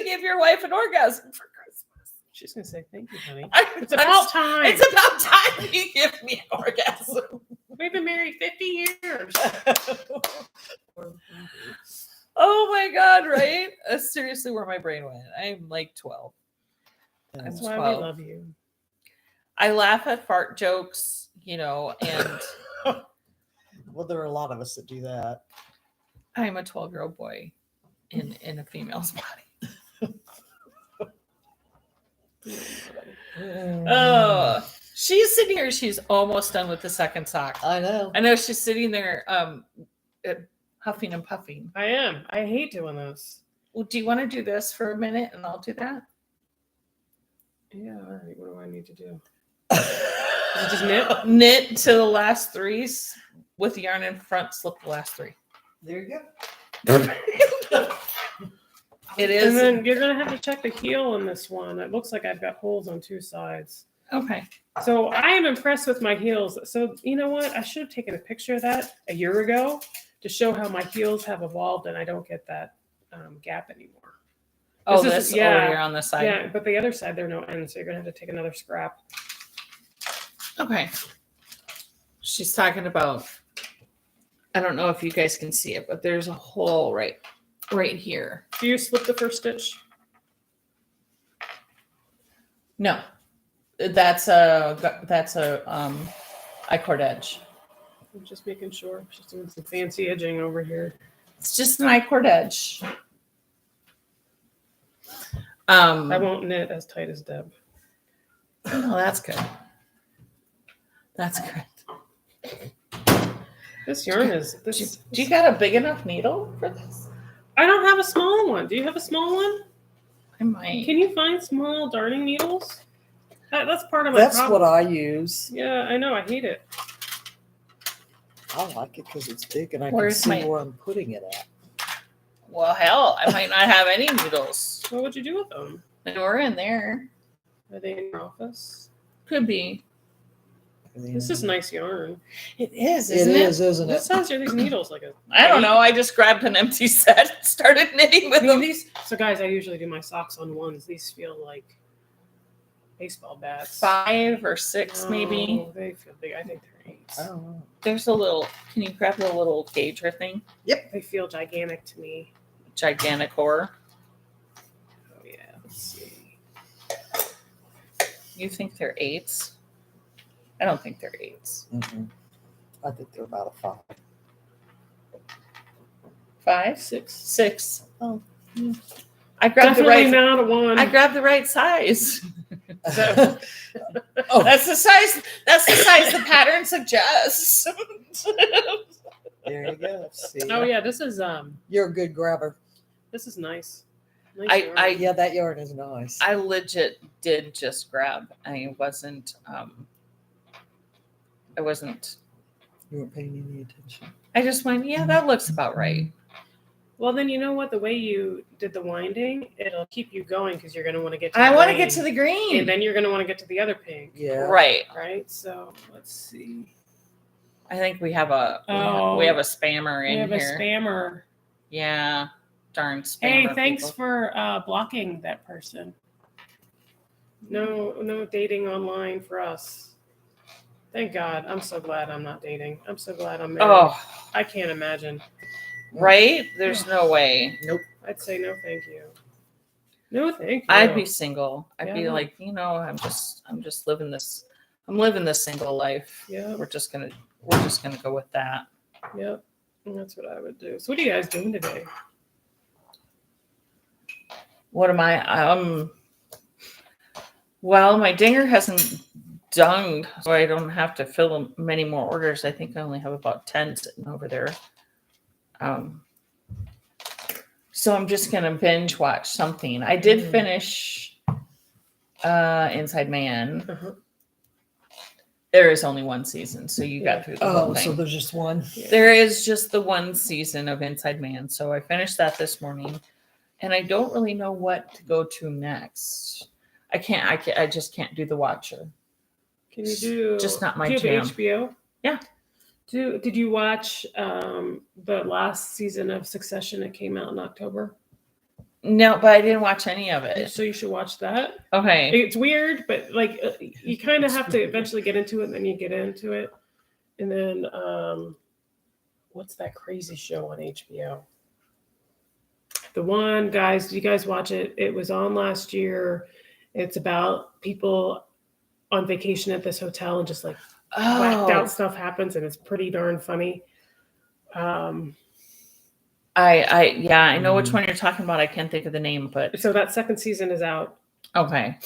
give your wife an orgasm for Christmas. She's going to say, thank you, honey. It's about time. It's about time you give me an orgasm. We've been married 50 years. Oh my God, right? That's seriously where my brain went. I'm like 12. That's I'm why 12. we love you. I laugh at fart jokes, and Well, there are a lot of us that do that. I'm a 12-year-old boy in a female's body. Oh, she's sitting here. She's almost done with the second sock. I know. I know she's sitting there huffing and puffing. I am. I hate doing this. Well, do you want to do this for a minute and I'll do that? Yeah, all right. What do I need to do? Is it just knit? Knit to the last threes with yarn in front, slip the last three. There you go. It is. And then you're going to have to check the heel on this one. It looks like I've got holes on two sides. Okay. So I am impressed with my heels. So you know what? I should have taken a picture of that a year ago to show how my heels have evolved and I don't get that gap anymore. Oh, This this is- yeah. over here on the side. Yeah, but the other side, there are no ends. So you're going to have to take another scrap. Okay. She's talking about, I don't know if you guys can see it, but there's a hole right here. Do you slip the first stitch? No. That's a I-cord edge. I'm just making sure. She's doing some fancy edging over here. It's just an I-cord edge. I won't knit as tight as Deb. Oh, that's good. That's good. This yarn is this. Do you got a big enough needle for this? I don't have a small one. Do you have a small one? I might. Can you find small darning needles? That's part of my That's problem. what I use. Yeah, I know. I hate it. I like it because it's big and I Where's can see my- where I'm putting it at. Well, hell, I might not have any needles. What would you do with them? They were in there. Are they in your office? Could be. the This is internet. nice yarn. It is, It isn't it? is, isn't What it? size are these needles? Like a I don't know. I just grabbed an empty set and started knitting with I mean, them. these. So guys, I usually do my socks on ones. These feel like baseball bats. 5 or 6, maybe. No, they feel big. I think they're 8s. I don't know. There's a little. Can you grab the little gauger thing? They feel gigantic to me. Gigantic horror. Oh yeah. Let's see. You think they're 8s? I don't think they're 8s. Mm-mm. I think they're about a 5. 5, 6. 6. Oh. I grabbed Definitely the right. not a 1. I grabbed the right size. So- Oh, That's the size. That's the size the pattern suggests. there you go. See, oh yeah, this is you're a good grabber. nice. Nice yarn. Yeah, that yarn is nice. I legit did just grab. I wasn't. I wasn't. You weren't paying any attention. I just went. Yeah, that looks about right. Well, then you know what? The way you did the winding, it'll keep you going because you're going to want to get to I the want to green. get to the green. And then you're going to want to get to the other pink. Yeah. Right. Right? So let's see. I think we have a Oh. we have a spammer We in have here. a spammer. Yeah. Darn spammer. Hey, thanks people. for blocking that person. No dating online for us. Thank God. I'm so glad I'm not dating. I'm so glad I'm married. Oh, I can't imagine. right. There's no way. Nope. I'd say no, thank you. No, thank you. I'd be single. I'd be Yeah. like, I'm just living this. I'm living this single life. Yeah. We're just gonna go with that. Yep. And that's what I would do. So what are you guys doing today? What am I? Well, my dinger hasn't dunged, so I don't have to fill many more orders. I think I only have about 10 sitting over there. So I'm just gonna binge watch something. I did finish Inside Man. Uh-huh. There is only one season, so you Yeah. got through the whole Oh, thing. so there's just one. There is just the one season of Inside Man. So I finished that this morning, and I don't really know what to go to next. I just can't do The Watcher. Can you do Just not my do you jam. have HBO? Yeah. Did you watch the last season of Succession? It came out in October. No, but I didn't watch any of it. So you should watch that. Okay. It's weird, but like you kind of have to eventually get into it, and then you get into it. And then what's that crazy show on HBO? The one, guys, did you guys watch it? It was on last year. It's about people on vacation at this hotel and just like whacked out stuff happens, and it's pretty darn funny. I know which one you're talking about. I can't think of the name, but So that second season is out. okay.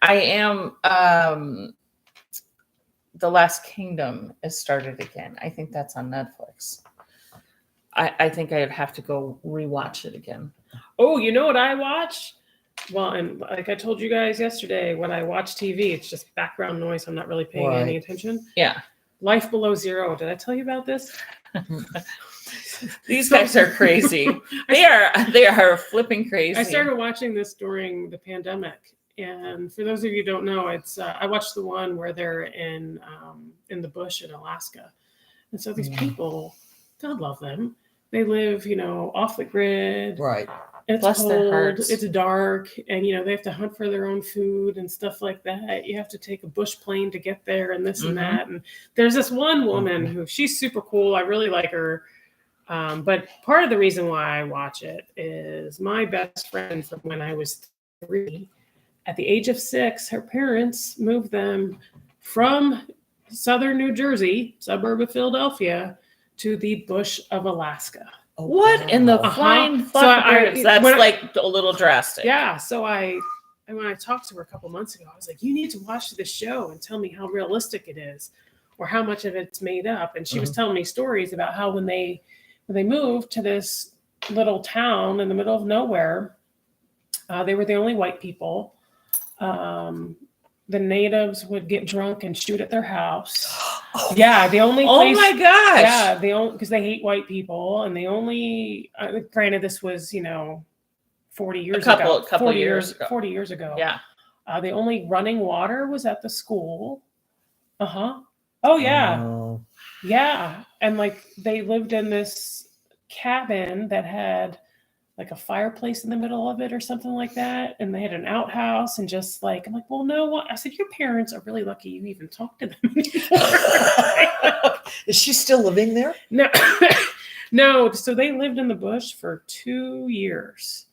I am The Last Kingdom is started again. I think that's on Netflix. I think I'd have to go rewatch it again. Oh, you know what I watch? Well, and like I told you guys yesterday, when I watch TV, it's just background noise. I'm not really paying any Right. attention. Yeah. Life Below Zero. Did I tell you about this? These guys are crazy. They are flipping crazy. I started watching this during the pandemic, and for those of you who don't know, it's I watched the one where they're in the bush in Alaska, and so these people, God love them, they live off the grid. Right. It's Bless their cold, hearts. it's dark, and they have to hunt for their own food and stuff like that. You have to take a bush plane to get there, and this and that. And there's this one woman who she's super cool. I really like her. But part of the reason why I watch it is my best friend from when I was 3. At the age of 6, her parents moved them from southern New Jersey, suburb of Philadelphia, to the bush of Alaska. Oh, What in the wow. flying So I- fuck? That's when I- like a little drastic. Yeah, so when I talked to her a couple months ago, I was like, you need to watch this show and tell me how realistic it is or how much of it's made up. And she was telling me stories about how when they moved to this little town in the middle of nowhere, they were the only white people. The natives would get drunk and shoot at their house. Yeah, the only Oh place, my gosh. yeah, because they hate white people, and the only granted this was 40 years ago. couple 40 years ago. 40 years ago. Yeah. The only running water was at the school. Uh-huh. Oh yeah. Oh, Yeah. And like they lived in this cabin that had like a fireplace in the middle of it or something like that. And they had an outhouse and just like, I'm like, well, no, what? I said, your parents are really lucky you even talked to them anymore. is she still living there? No, no. So they lived in the bush for 2 years.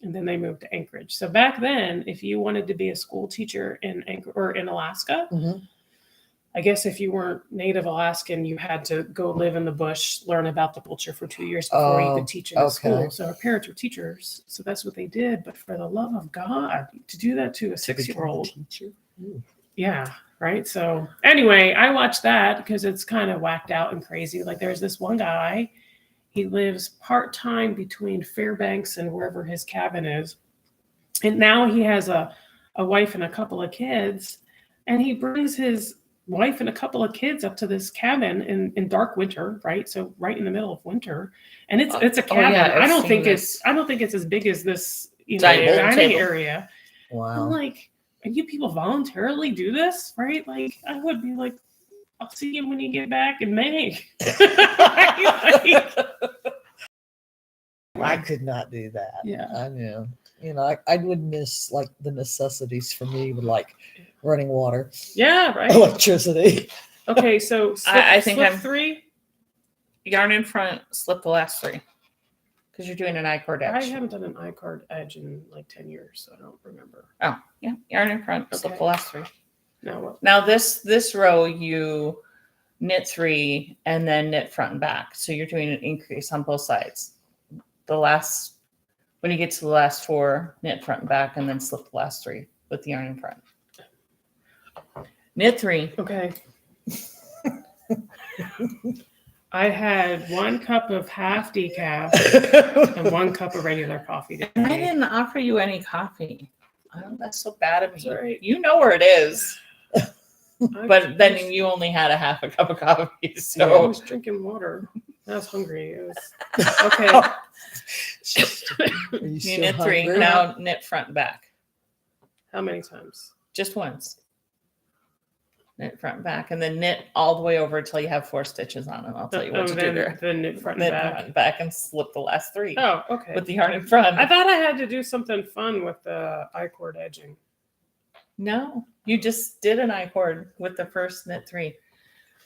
And then they moved to Anchorage. So back then, if you wanted to be a school teacher in or in Alaska, Mhm. I guess if you weren't Native Alaskan, you had to go live in the bush, learn about the culture for 2 years before you Oh, could teach in a okay. school. So our parents were teachers, so that's what they did. But for the love of God, to do that to a To become a 6-year-old, teacher? Ooh. yeah, right. So anyway, I watched that because it's kind of whacked out and crazy. Like there's this one guy, he lives part time between Fairbanks and wherever his cabin is, and now he has a wife and a couple of kids, and he brings his wife and a couple of kids up to this cabin in dark winter, right? So right in the middle of winter, and it's a cabin. yeah, I've I don't seen think this. it's as big as this Dining dining table. area. I'm Wow. like, and you people voluntarily do this, right? Like I would be like, I'll see you when you get back in May. I could not do that. Yeah. I know. I would miss like the necessities for me with like running water, Yeah, right. electricity. Okay, so I think slip I'm- 3. Yarn in front, slip the last 3. Because you're doing an I-cord I edge. haven't done an I-card edge in like 10 years, so I don't remember. Oh, yeah. Yarn in front, slip Okay. the last 3. Now what? Now this row you knit 3 and then knit front and back. So you're doing an increase on both sides. When you get to the last 4, knit front and back and then slip the last 3 with the yarn in front. Knit 3. Okay. I had 1 cup of half decaf and 1 cup of regular coffee. And I didn't offer you any coffee. Oh, that's so bad of me. Sorry. You know where it is. But then you only had a cup of coffee. I So was drinking water. I was hungry. It was okay. Are you you still knit 3. hungry? Now knit front and back. How many times? Just once. Knit front and back. And then knit all the way over until you have 4 stitches on it. I'll tell you what to do there. Then knit front and Knit back. front and back and slip the last 3 Oh, okay. with the yarn in front. I thought I had to do something fun with the I-cord edging. No, you just did an I-cord with the first knit 3.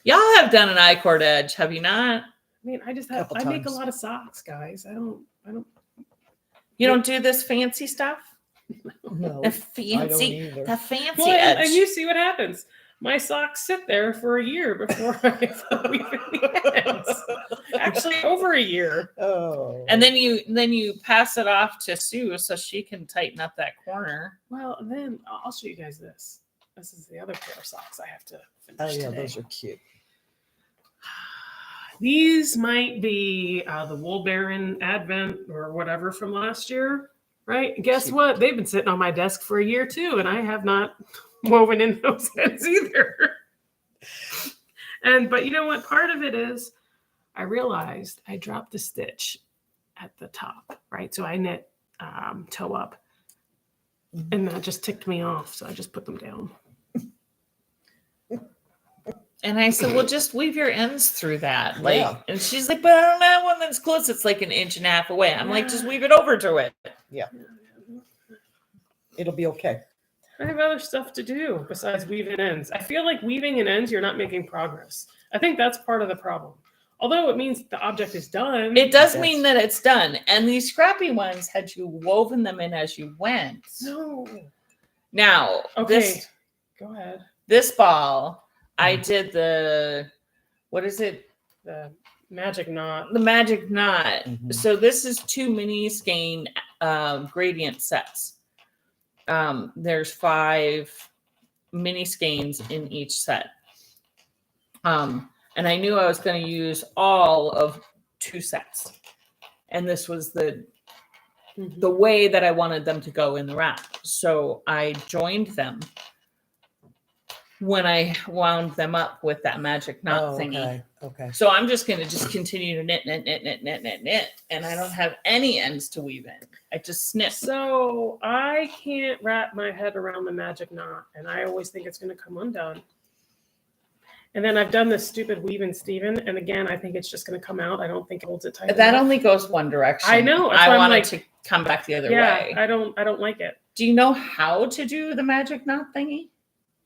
Y'all have done an I-cord edge, have you not? I mean, I just Couple make a times. lot of socks, guys. I don't. You don't do this fancy stuff? No, The I don't fancy, either. the fancy Well, edge. and you see what happens. My socks sit there for a year before I weave in the ends. Actually, over a year. Oh. And then you pass it off to Sue so she can tighten up that corner. Well, then I'll show you guys this. This is the other pair of socks I have to finish Oh yeah, today. those are cute. These might be the Wool Baron Advent or whatever from last year, right? Guess Cute. what? They've been sitting on my desk for a year too, and I have not woven in those ends either. But you know what? Part of it is I realized I dropped a stitch at the top, right? So I knit toe up, and that just ticked me off. So I just put them down. And I said, well, just weave your ends through that. Like, Yeah. and she's like, but I don't have one that's close. It's like 1.5 inches away. I'm like, just weave it over to it. It'll be okay. I have other stuff to do besides weaving ends. I feel like weaving in ends, you're not making progress. I think that's part of the problem. Although it means the object is done. It does Yes. mean that it's done. And these scrappy ones, had you woven them in as you went. No. Now, Okay. Go ahead. this ball, I did what is it? The magic knot. The magic knot. Mhm. So this is 2 mini skein gradient sets. There's 5 mini skeins in each set. And I knew I was going to use all of 2 sets. And this was the way that I wanted them to go in the wrap. So I joined them when I wound them up with that magic knot thingy. Okay. Okay. So I'm just going to continue to knit, and I don't have any ends to weave in. I just snip. So I can't wrap my head around the magic knot, and I always think it's going to come undone. And then I've done this stupid weave and Steven, and again, I think it's just going to come out. I don't think it holds it tight. That enough. only goes one direction. I know. That's I why I'm want like, it to come back the other yeah, way. I don't like it. Do you know how to do the magic knot thingy?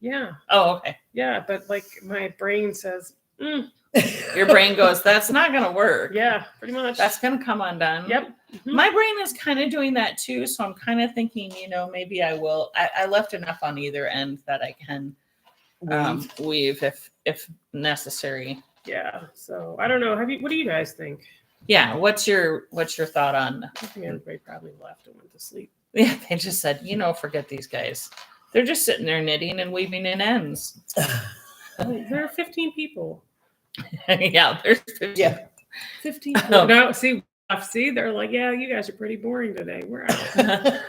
Yeah, Oh, okay. yeah, but like my brain says, Your brain goes, that's not going to work. yeah, pretty much. That's going to come undone. Yep. Mhm. My brain is kind of doing that too. So I'm kind of thinking, maybe I will. I left enough on either end that I can weave if necessary. Yeah. So I don't know. What do you guys think? Yeah. What's your thought on? I think everybody probably left and went to sleep. Yeah. They just said, forget these guys. They're just sitting there knitting and weaving in ends. There are 15 people. Yeah. There's 15. 15 people. No, see, they're like, yeah, you guys are pretty boring today. We're out.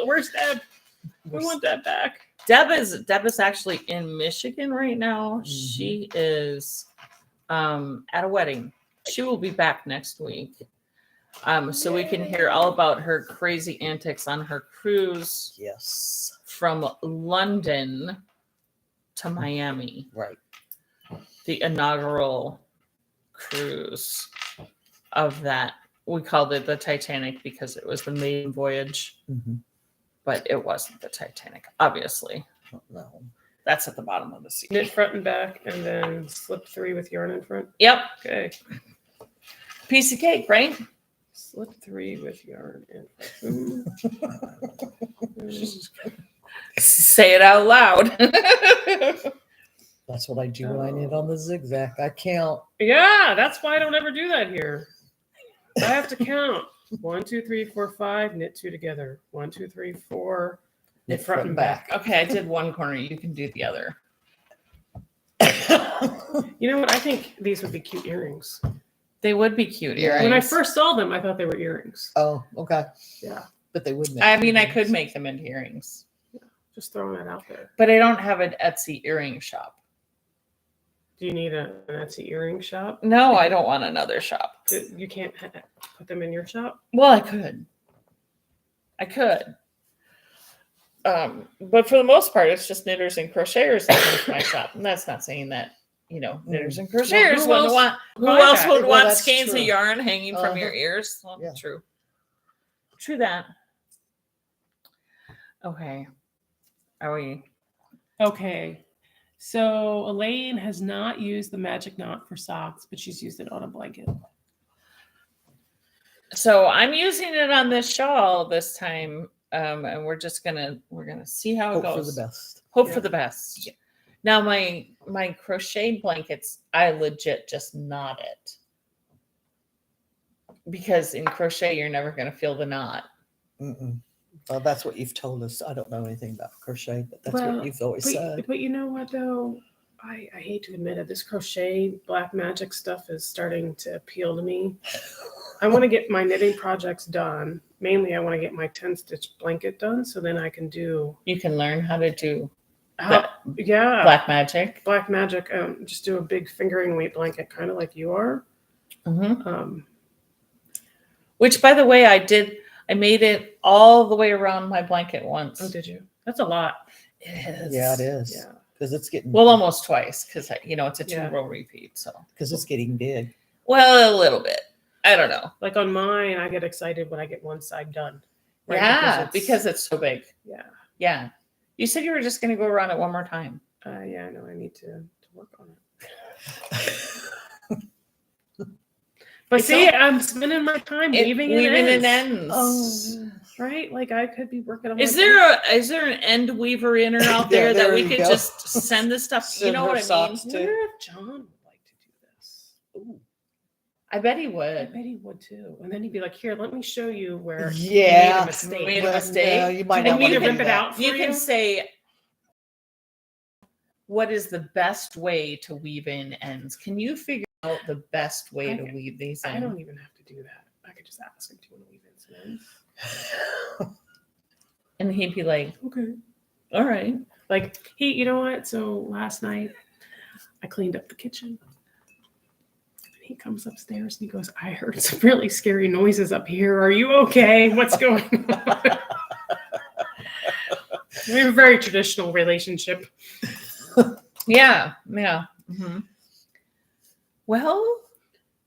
Where's Deb? We want Deb back. Deb is actually in Michigan right now. Mm-hmm. She is at a wedding. She will be back next week. So we can hear all about her crazy antics on her cruise. Yes. From London to Miami. Right. The inaugural cruise of that. We called it the Titanic because it was the maiden voyage. Mm-hmm. But it wasn't the Titanic, obviously. No. That's at the bottom of the sea. Knit front and back, and then slip 3 with yarn in front. Yep. Okay. Piece of cake, right? Slip 3 with yarn in front. Say it out loud. That's what I do when I knit on the zigzag. I count. Yeah, that's why I don't ever do that here. I have to count. 1, 2, 3, 4, 5. Knit 2 together. 1, 2, 3, 4. Knit front and back. Okay, I did one corner. You can do the other. You know what? I think these would be cute earrings. They would be cute earrings. When I first saw them, I thought they were earrings. Oh, okay. Yeah. But they would make I could make them into earrings. Yeah, just throwing that out there. But I don't have an Etsy earring shop. Do you need an Etsy earring shop? No, I don't want another shop. You can't put them in your shop? Well, I could. But for the most part, it's just knitters and crocheters that come to my shop. And that's not saying that, knitters and crocheters who else would want skeins of yarn hanging from your ears? Well, yeah. True that. Okay. Are we? Okay. So Elaine has not used the magic knot for socks, but she's used it on a blanket. So I'm using it on this shawl this time, and we're gonna see how it goes. Hope for the best. Hope for the best. Yeah. Now my crochet blankets, I legit just knot it because in crochet you're never gonna feel the knot. Mm-mm. Well, that's what you've told us. I don't know anything about crochet, but that's what you've always said. But you know what, though? I hate to admit it. This crochet black magic stuff is starting to appeal to me. I want to get my knitting projects done. Mainly, I want to get my 10-stitch blanket done so then I can do... You can learn how to do black magic. Black magic. Just do a big fingering weight blanket, kind of like you are. Mm-hmm. Which, by the way, I made it all the way around my blanket once. Oh, did you? That's a lot. It is. Yeah, it is. Yeah. Because it's getting... Well, almost twice because, it's a 2-row repeat. So because it's getting big. Well, a little bit. I don't know. Like on mine, I get excited when I get one side done. Right? Yeah, because it's so big. Yeah. Yeah. You said you were just going to go around it one more time. Yeah, I know. I need to work on it. But see, I'm spending my time weaving in ends. Oh, right? Like I could be working on. Is there an end weaver inner out there that we could just send this stuff? Send you know what I mean? I wonder if John would like to do this. Ooh. I bet he would. I bet he would too. And then he'd be like, "Here, let me show you where you made a mistake." Made a mistake. No, you might not want to rip it out. You can say, "What is the best way to weave in ends?" Can you figure out the best way to weave these in? I don't even have to do that. I could just ask him, "Do you want to weave in some ends?" And he'd be like, "Okay, all right." Like you know what? So last night I cleaned up the kitchen. He comes upstairs and he goes, "I heard some really scary noises up here. Are you okay? What's going on?" We have a very traditional relationship. Yeah. Mm-hmm. Well,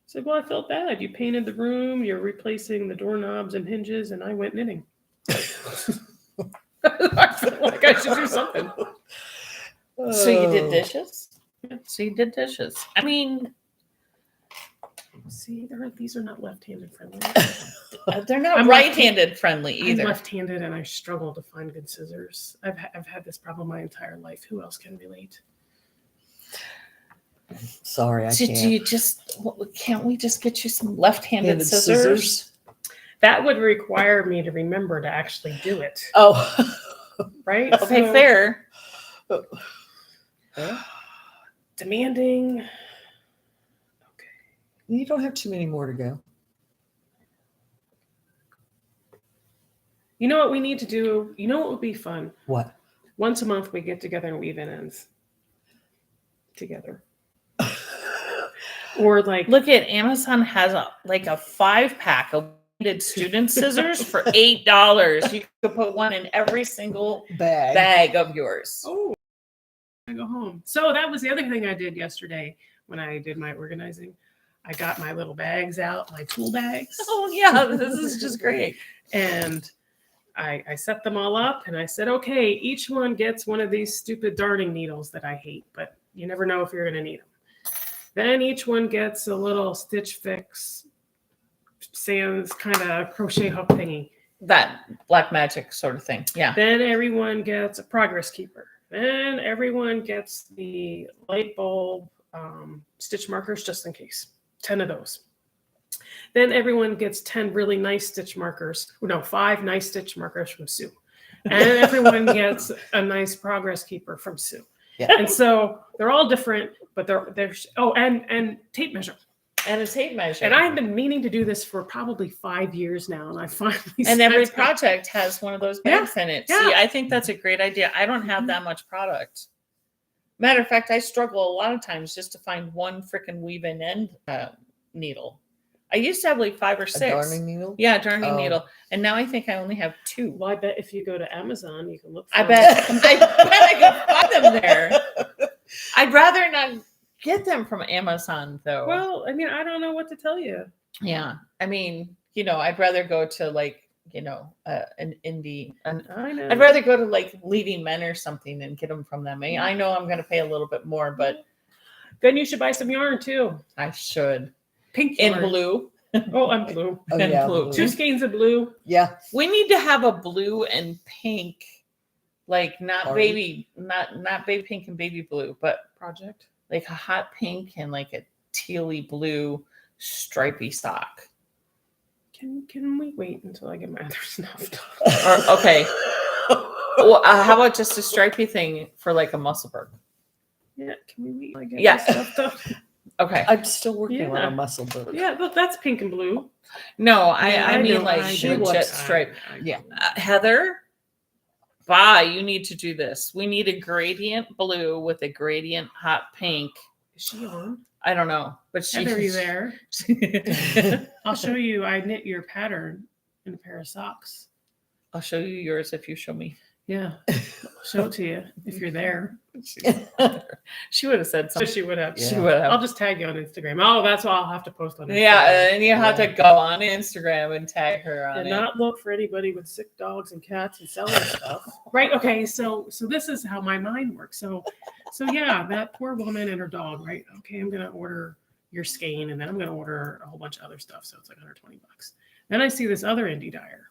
So, well, I felt bad. You painted the room, you're replacing the doorknobs and hinges, and I went knitting. I feel like I should do something. so you did Oh. dishes? So you did dishes. I mean, See, these are not left-handed friendly. they're not I'm right-handed friendly I'm either. left-handed, and I struggle to find good scissors. I've had this problem my entire life. Who else can relate? Sorry, I Do can't. you can't we just get you some left-handed Handed scissors? That would require me to remember to actually do it, Oh. right? Okay, So, fair. demanding. You don't have too many more to go. You know what we need to do? You know what would be fun? What? Once a month, we get together and weave in ends together. Or like, Look at Amazon has a 5-pack of weighted student scissors for $8. You could put one in every single bag of yours. oh, I go home. So that was the other thing I did yesterday when I did my organizing. I got my little bags out, my tool bags. Oh yeah, this is just great. And I set them all up and I said, okay, each one gets one of these stupid darning needles that I hate, but you never know if you're going to need them. Then each one gets a little Stitch Fix sans kind of crochet hook thingy. That black magic sort of thing. Yeah. Then everyone gets a progress keeper. Then everyone gets the light bulb stitch markers just in case. 10 of those. Then everyone gets 10 really nice stitch markers. No, 5 nice stitch markers from Sue. And everyone gets a nice progress keeper from Sue. Yeah. And so they're all different, but there's and tape measure. And a tape measure. And I've been meaning to do this for probably 5 years now, and I finally. And every project has one of those bags in it. Yeah. See, I think that's a great idea. I don't have that much product. Matter of fact, I struggle a lot of times just to find one freaking weave-in end needle. I used to have like 5 or 6. A darning needle? Yeah, darning Oh. needle. And now I think I only have 2. Well, I bet if you go to Amazon, you can look. For I them. bet I can find them there. I'd rather not get them from Amazon though. Well, I mean, I don't know what to tell you. Yeah. I mean, I'd rather go to an indie. I know. I'd rather go to like Leading Men or something and get them from them. I know I'm going to pay a little bit more, but Then you should buy some yarn too. I should. Pink In yarn. blue. Oh, I'm blue. Oh, And yeah, blue. blue. 2 skeins of blue. Yeah. We need to have a blue and pink, like not Party. baby pink and baby blue, but Project. like a hot pink and like a tealy blue stripy sock. Can we wait until I get my other stuff done? Or okay. Well, how about just a stripy thing for like a musselburg? Yeah, can we wait? Until I get Yeah. my stuff done? Okay. I'm still working on Yeah. a muscle book. Yeah, look, that's pink and blue. No, I mean know, like I she know. legit stripe. Yeah. Heather, you need to do this. We need a gradient blue with a gradient hot pink. Is she on? I don't know, but she. Heather, are you there? I'll show you. I knit your pattern in a pair of socks. I'll show you yours if you show me. Yeah, I'll show it to you if you're there. She would have said So something. she would have. Yeah. She would I'll have. just tag you on Instagram. Oh, that's what I'll have to post on Instagram. Yeah, and you have to go on Instagram and tag her on And it. not look for anybody with sick dogs and cats and selling stuff. Right. Okay. So this is how my mind works. So yeah, that poor woman and her dog, right? Okay, I'm gonna order your skein and then I'm gonna order a whole bunch of other stuff. So it's like $120. Then I see this other indie dyer.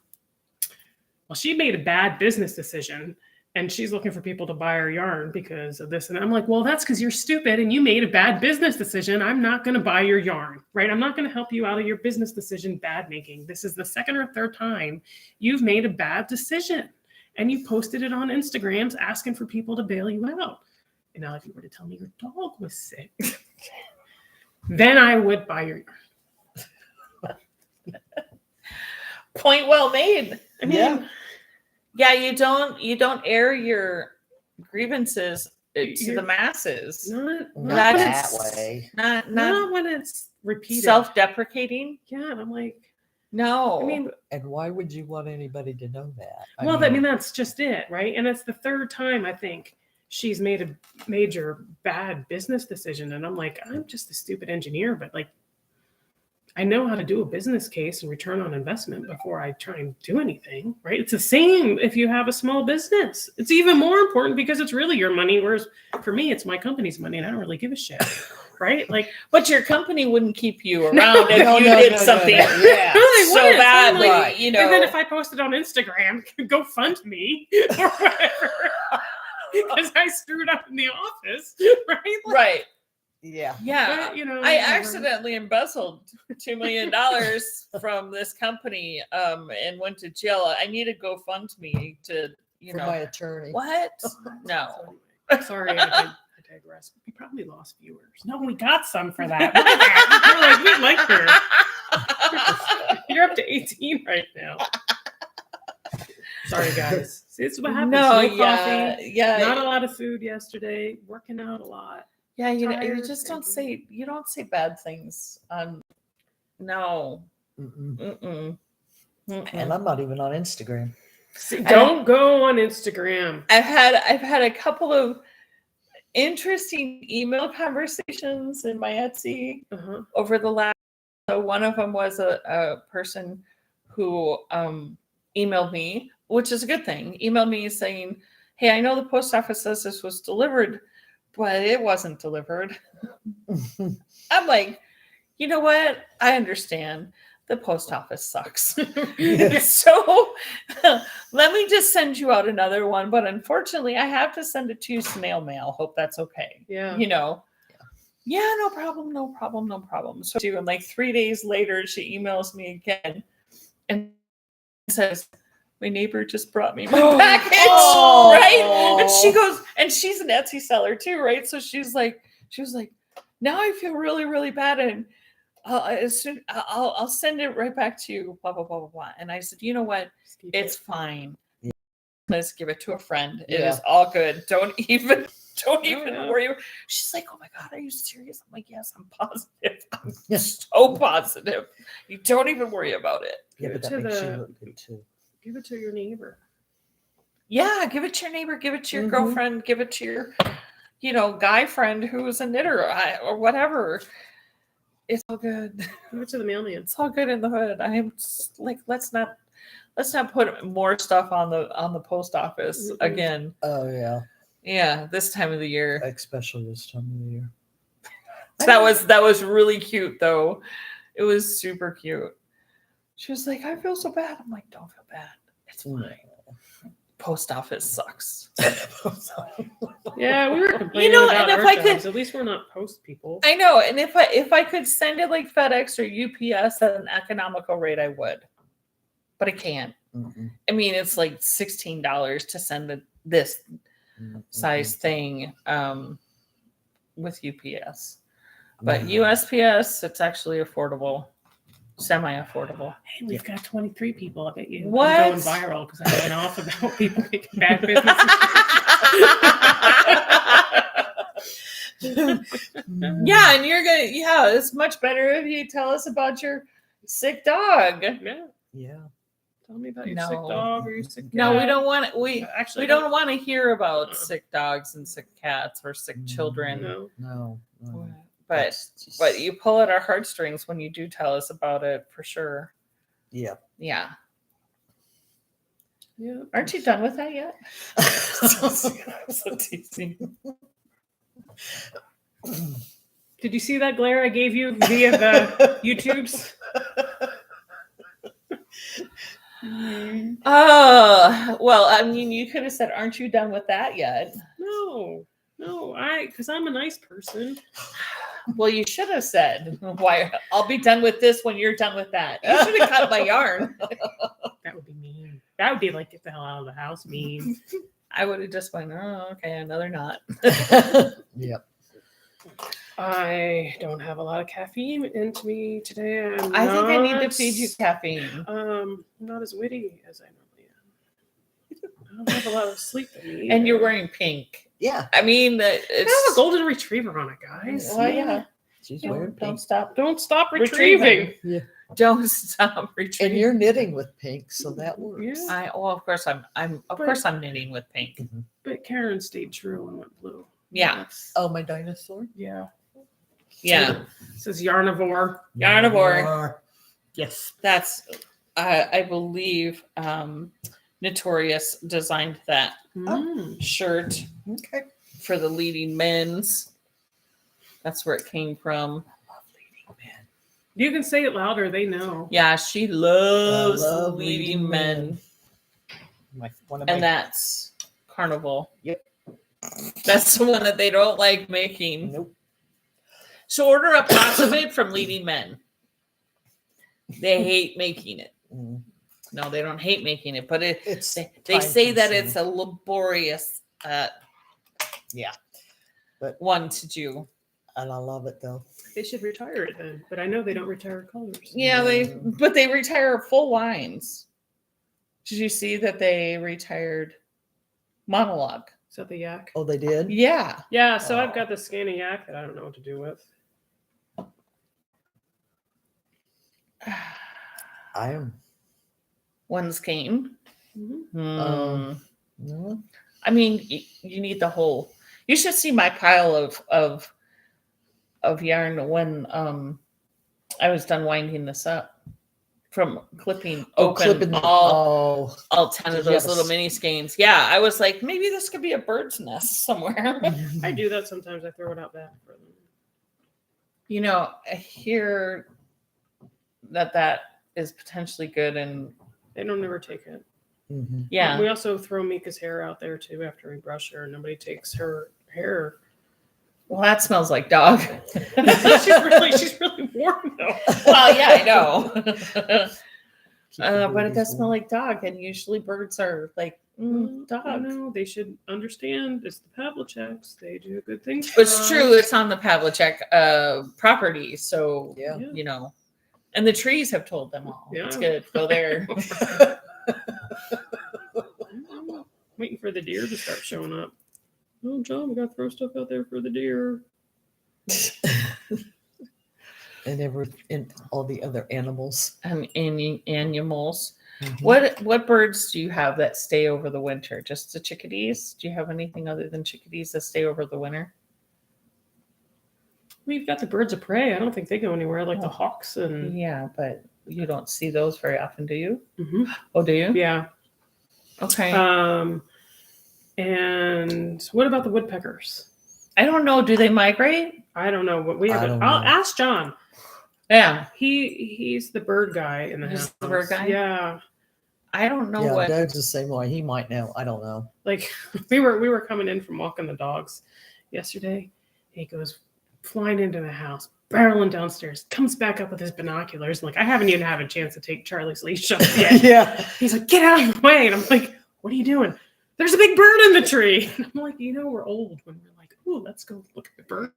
Well, she made a bad business decision and she's looking for people to buy her yarn because of this. And I'm like, well, that's because you're stupid and you made a bad business decision. I'm not going to buy your yarn, right? I'm not going to help you out of your business decision bad making. This is the 2nd or 3rd time you've made a bad decision and you posted it on Instagrams asking for people to bail you out. And now if you were to tell me your dog was sick, then I would buy your yarn. Point well made. I mean, Yeah. Yeah, you don't air your grievances to You're- the masses. not Not That that is- way. Not when it's repeated. self-deprecating. Yeah, and I'm like, No. I mean, And why would you want anybody to know that? well, I mean, that's just it, right? And it's the 3rd time, I think. she's made a major bad business decision. And I'm like, I'm just a stupid engineer, but like, I know how to do a business case and return on investment before I try and do anything, right? It's the same if you have a small business. It's even more important because it's really your money. Whereas for me, it's my company's money and I don't really give a shit, right? Like, But your company wouldn't keep you around if No, you no, did no, no, something no. Yeah. They so wouldn't. badly, Right. you know. and then if I posted on Instagram, go fund me or whatever, because I screwed up in the office, right? Like, Right. Yeah. Yeah. but, you know, I whatever. accidentally embezzled $2 million from this company and went to jail. I need a GoFundMe to, you For know. my attorney. What? So No. anyway, sorry, I digress. We probably lost viewers. No, we got some for that. We're like, we like her. You're up to 18 right now. Sorry, guys. See, this is what happens. No, No yeah, coffee. yeah. Not a lot of food yesterday. Working out a lot. Yeah, you tired, just don't thinking. say bad things. No. Mm-mm. Mm-mm. And Mm-mm. I'm not even on Instagram. Don't go on Instagram. I've had a couple of interesting email conversations in my Etsy Uh-huh. over the last. So one of them was a person who emailed me, which is a good thing. Emailed me saying, "Hey, I know the post office says this was delivered, but it wasn't delivered." I'm like, you know what? I understand. The post office sucks. So let me just send you out another one. But unfortunately, I have to send it to you snail mail. Hope that's okay. Yeah. You know? Yeah, no problem, no problem, no problem. So, and like 3 days later, she emails me again and says, "My neighbor just brought me my package." Oh. Right? And she goes, and she's an Etsy seller too, right? So she was like, now I feel really, really bad. And I'll send it right back to you, blah, blah, blah, blah, blah. And I said, you know what? It's fine. Yeah. Let's give it to a friend. It Yeah. is all good. Don't even Yeah. worry. She's like, "Oh my God, are you serious?" I'm like, "Yes, I'm positive. I'm so positive. You don't even worry about it." Yeah, but Give it that to makes you the- look good too. Give it to your neighbor. Yeah, give it to your neighbor, give it to your Mhm. girlfriend, give it to your, guy friend who is a knitter or whatever. It's all good. Give it to the mailman. It's all good in the hood. I'm just like, let's not put more stuff on the post office Mhm. again. Oh yeah, Yeah, this time of the year. especially this time of the year. That was really cute though. It was super cute. She was like, "I feel so bad." I'm like, "Don't feel bad. It's fine. Post office sucks." Yeah, we were complaining know, about and if our I could- jobs. At least we're not post people. I know, and if I could send it like FedEx or UPS at an economical rate, I would. But I can't. Mm-mm. I mean, it's like $16 to send this Mm-mm. size thing with UPS. But Mm. USPS, it's actually affordable, semi-affordable. Hey, we've got 23 people. I bet you. What? I'm going viral because I went off about people making bad business. Yeah, and it's much better if you tell us about your sick dog. Yeah. Yeah. Tell me about your No. sick dog or your sick cat. No, we don't want we Actually, don't want to hear about sick dogs and sick cats or sick children. No. No. But That's just- but you pull at our heartstrings when you do tell us about it for sure. Yeah. Yeah. Yeah. Aren't you done with that yet? I'm so teasing. Did you see that glare I gave you via the YouTubes? Well, I mean, you could have said, "Aren't you done with that yet?" No, because I'm a nice person. Well, you should have said, "Why? I'll be done with this when you're done with that." You should have cut my yarn. That would be mean. That would be like, get the hell out of the house, mean. I would have just went, "Oh, okay, another knot." Yep. I don't have a lot of caffeine into me today. I think I need to feed you caffeine. I'm not as witty as I normally am. I don't have a lot of sleep in me. And you're wearing pink. Yeah. I mean, I have a it's. golden retriever on it, guys. Oh, Well, yeah. She's Don't wearing pink. stop. Don't stop Retrieving. retrieving. Yeah. Don't stop And retreating. you're knitting with pink, so that works. Yeah. Of course I'm knitting with pink. But Karen stayed true and went blue. Yeah. That's, Oh, my dinosaur? yeah. Yeah. It says yarnivore. Yarnivore. Yes. That's I believe Notorious designed that shirt Okay. for the leading men's. That's where it came from. You can say it louder. They know. Yeah, she loves love leading leading men. One of And my that's Carnival. Yep. That's the one that they don't like making. nope. So order a box of it from Leading Men. They hate making it. Mm. No, they don't hate making it, but It's they time say that consuming. it's a laborious Yeah, but one to do. and I love it though. They should retire it then. But I know they don't retire colors. Yeah, but they retire full lines. Did you see that they retired monologue? Is that the yak? Oh, they did. Yeah. Yeah, so I've got the scanny yak that I don't know what to do with. I am. One's cane. Mm-hmm. No. I mean, you need the whole. You should see my pile of yarn when I was done winding this up from clipping open all 10 Did of you those have a little mini skeins. Yeah, I was like, maybe this could be a bird's nest somewhere. I do that sometimes. I throw it out back for them. You know, I hear that is potentially good, and They don't ever take it. Mm-hmm. yeah, We also throw Mika's hair out there too after we brush her. Nobody takes her hair. well, that smells like dog. she's really warm though. Well, yeah, I know. But it does smell like dog, and usually birds are like dog. No, they should understand. It's the Pavlicheks. They do good things. It's true. It's on the Pavlichek property, so Yeah. you know, and the trees have told them all. Yeah. It's good. Go there. Waiting for the deer to start showing up. Oh, John, we got to throw stuff out there for the deer. and all the other animals. And animals. Mhm. What birds do you have that stay over the winter? Just the chickadees? Do you have anything other than chickadees that stay over the winter? We've got the birds of prey. I don't think they go anywhere, like the hawks and. Yeah, but you don't see those very often, do you? Mhm. Oh, do you? Yeah. Okay. And what about the woodpeckers? I don't know. Do they migrate? I don't know what we I have. don't I'll know. ask John. Yeah. He's the bird guy in the He's house. the bird guy? Yeah. I don't know Yeah, what. Doug's the same way. He might know. I don't know. Like we were coming in from walking the dogs yesterday. He goes flying into the house, barreling downstairs, comes back up with his binoculars. Like I haven't even had a chance to take Charlie's leash off yet. Yeah. He's like, "Get out of the way!" And I'm like, "What are you doing?" There's a big bird in the tree. And I'm like, we're old when we're like, "Ooh, let's go look at the bird."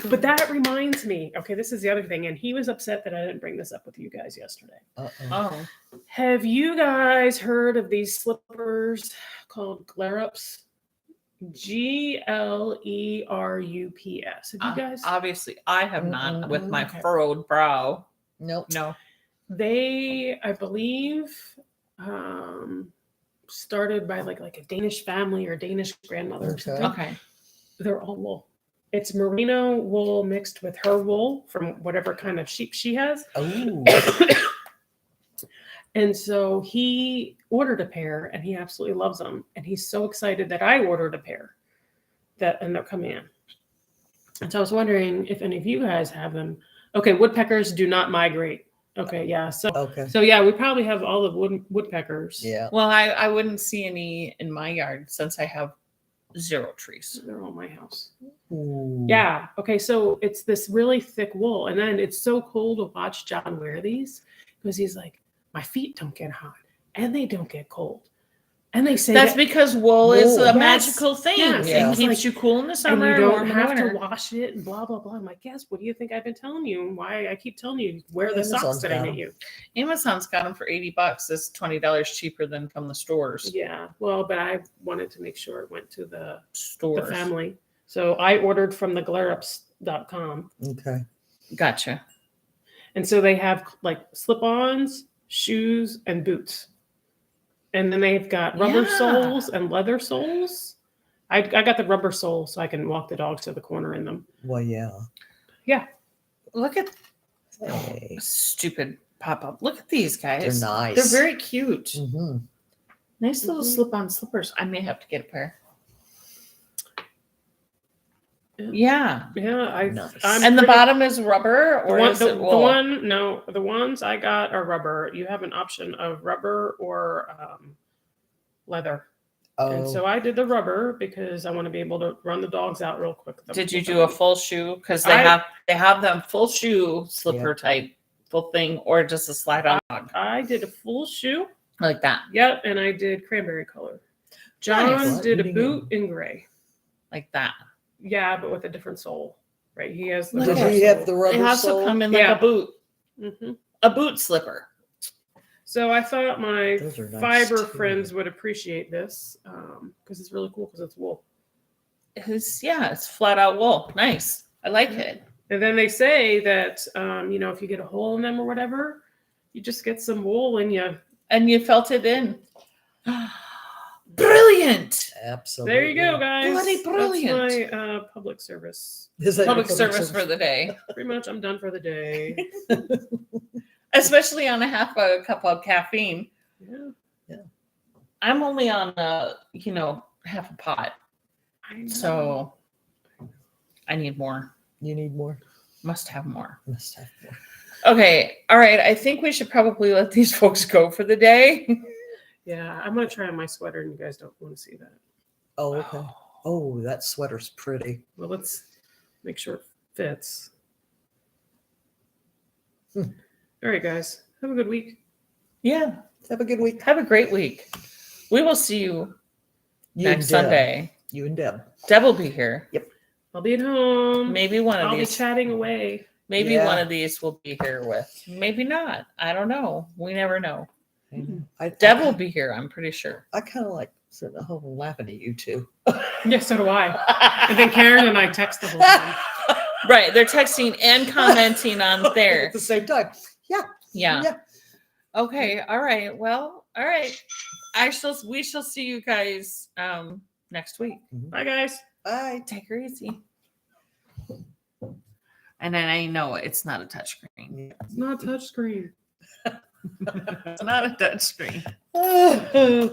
But that reminds me. Okay, this is the other thing, and he was upset that I didn't bring this up with you guys yesterday. Oh, Have you guys heard of these slippers called Glerups? Glerups. Have you guys? obviously, I have not with my Okay. furrowed brow. Nope. No. They, I believe, started by like a Danish family or Danish grandmother or Okay. something. Okay. They're all wool. It's merino wool mixed with her wool from whatever kind of sheep she has. Oh. And so he ordered a pair and he absolutely loves them. And he's so excited that I ordered a pair and they're coming in. And so I was wondering if any of you guys have them. Okay, woodpeckers do not migrate. Okay, yeah. Okay. So yeah, we probably have all the woodpeckers. Yeah. Well, I wouldn't see any in my yard since I have 0 trees. They're all my house. Ooh. Yeah. Okay. So it's this really thick wool. And then it's so cool to watch John wear these because he's like, my feet don't get hot and they don't get cold. And they say That's because wool is a Yes. magical thing. Yes. Yeah. It keeps Like- you cool in the and summer you and don't warm in the have to winter. wash it and blah, blah, blah. I'm like, yes, what do you think I've been telling you? And why I keep telling you, wear the Amazon's socks that I got get 'em. you. Amazon's got them for $80. That's $20 cheaper than from the stores. Yeah. Well, but I wanted to make sure it went to the Stores. family. So I ordered from the Glerups flockaroundthetable.com. Okay. Gotcha. And so they have like slip-ons, shoes, and boots. And then they've got rubber Yeah. soles and leather soles. I got the rubber sole so I can walk the dogs to the corner in them. Well, yeah. Yeah. Look at Hey. stupid pop-up. Look at these guys. They're nice. They're very cute. Mm-hmm. Nice little Mhm. slip-on slippers. I may have to get a pair. Yeah. Yeah. Yeah. Nice. And the bottom is rubber, or is it wool? The ones I got are rubber. You have an option of rubber or leather. And so Oh, I did the rubber because I want to be able to run the dogs out real quick. Did you do a full shoe? Because they have them full shoe slipper type full thing, or just a slide on dog I did a full shoe. like that, Yep, and I did cranberry color. John Nice. did a Eating boot in gray. like that. Yeah, but with a different sole. Right, he has the Look did at he that. have the They rubber also sole? come in like Yeah. a boot, hmm a boot slipper. So I thought my Those are nice, fiber too. friends would appreciate this because it's really cool because it's wool. It's flat out wool. Nice. I like it. And then they say that if you get a hole in them or whatever, you just get some wool and you. And you felt it in. Brilliant. Absolutely. There you go, guys. Bloody brilliant. That's my public service. Is that your Public service for the day, Pretty much, I'm done for the day. especially on a half a cup of caffeine. Yeah, I'm only on half a pot, I know. so I need more. You need more? Must have more. Must have more. Okay, all right. I think we should probably let these folks go for the day. Yeah, I'm gonna try on my sweater, and you guys don't want to see that. Oh, okay. Oh, that sweater's pretty. Well, let's make sure it fits. Hmm. All right, guys. Have a good week. Yeah. Have a good week. Have a great week. We will see you You next and Deb. Sunday. You and Deb. Deb will be here. I'll be at home. Maybe one of I'll be these. chatting away. Maybe Yeah. one of these will be here with. Maybe not. I don't know. We never know. I know. I Deb will be here. I'm pretty sure. I kind of like sitting at home and laughing at you two. Yeah, so do I. And then Karen and I text the whole time. Right. They're texting and commenting on At there. the same time. Yeah. Yeah. Yeah. Okay. All right. Well, all right. We shall see you guys next week. Bye, guys. Bye. Take her easy. And then I know it's not a touchscreen. It's not a touch screen. It's not a touchscreen. Yeah.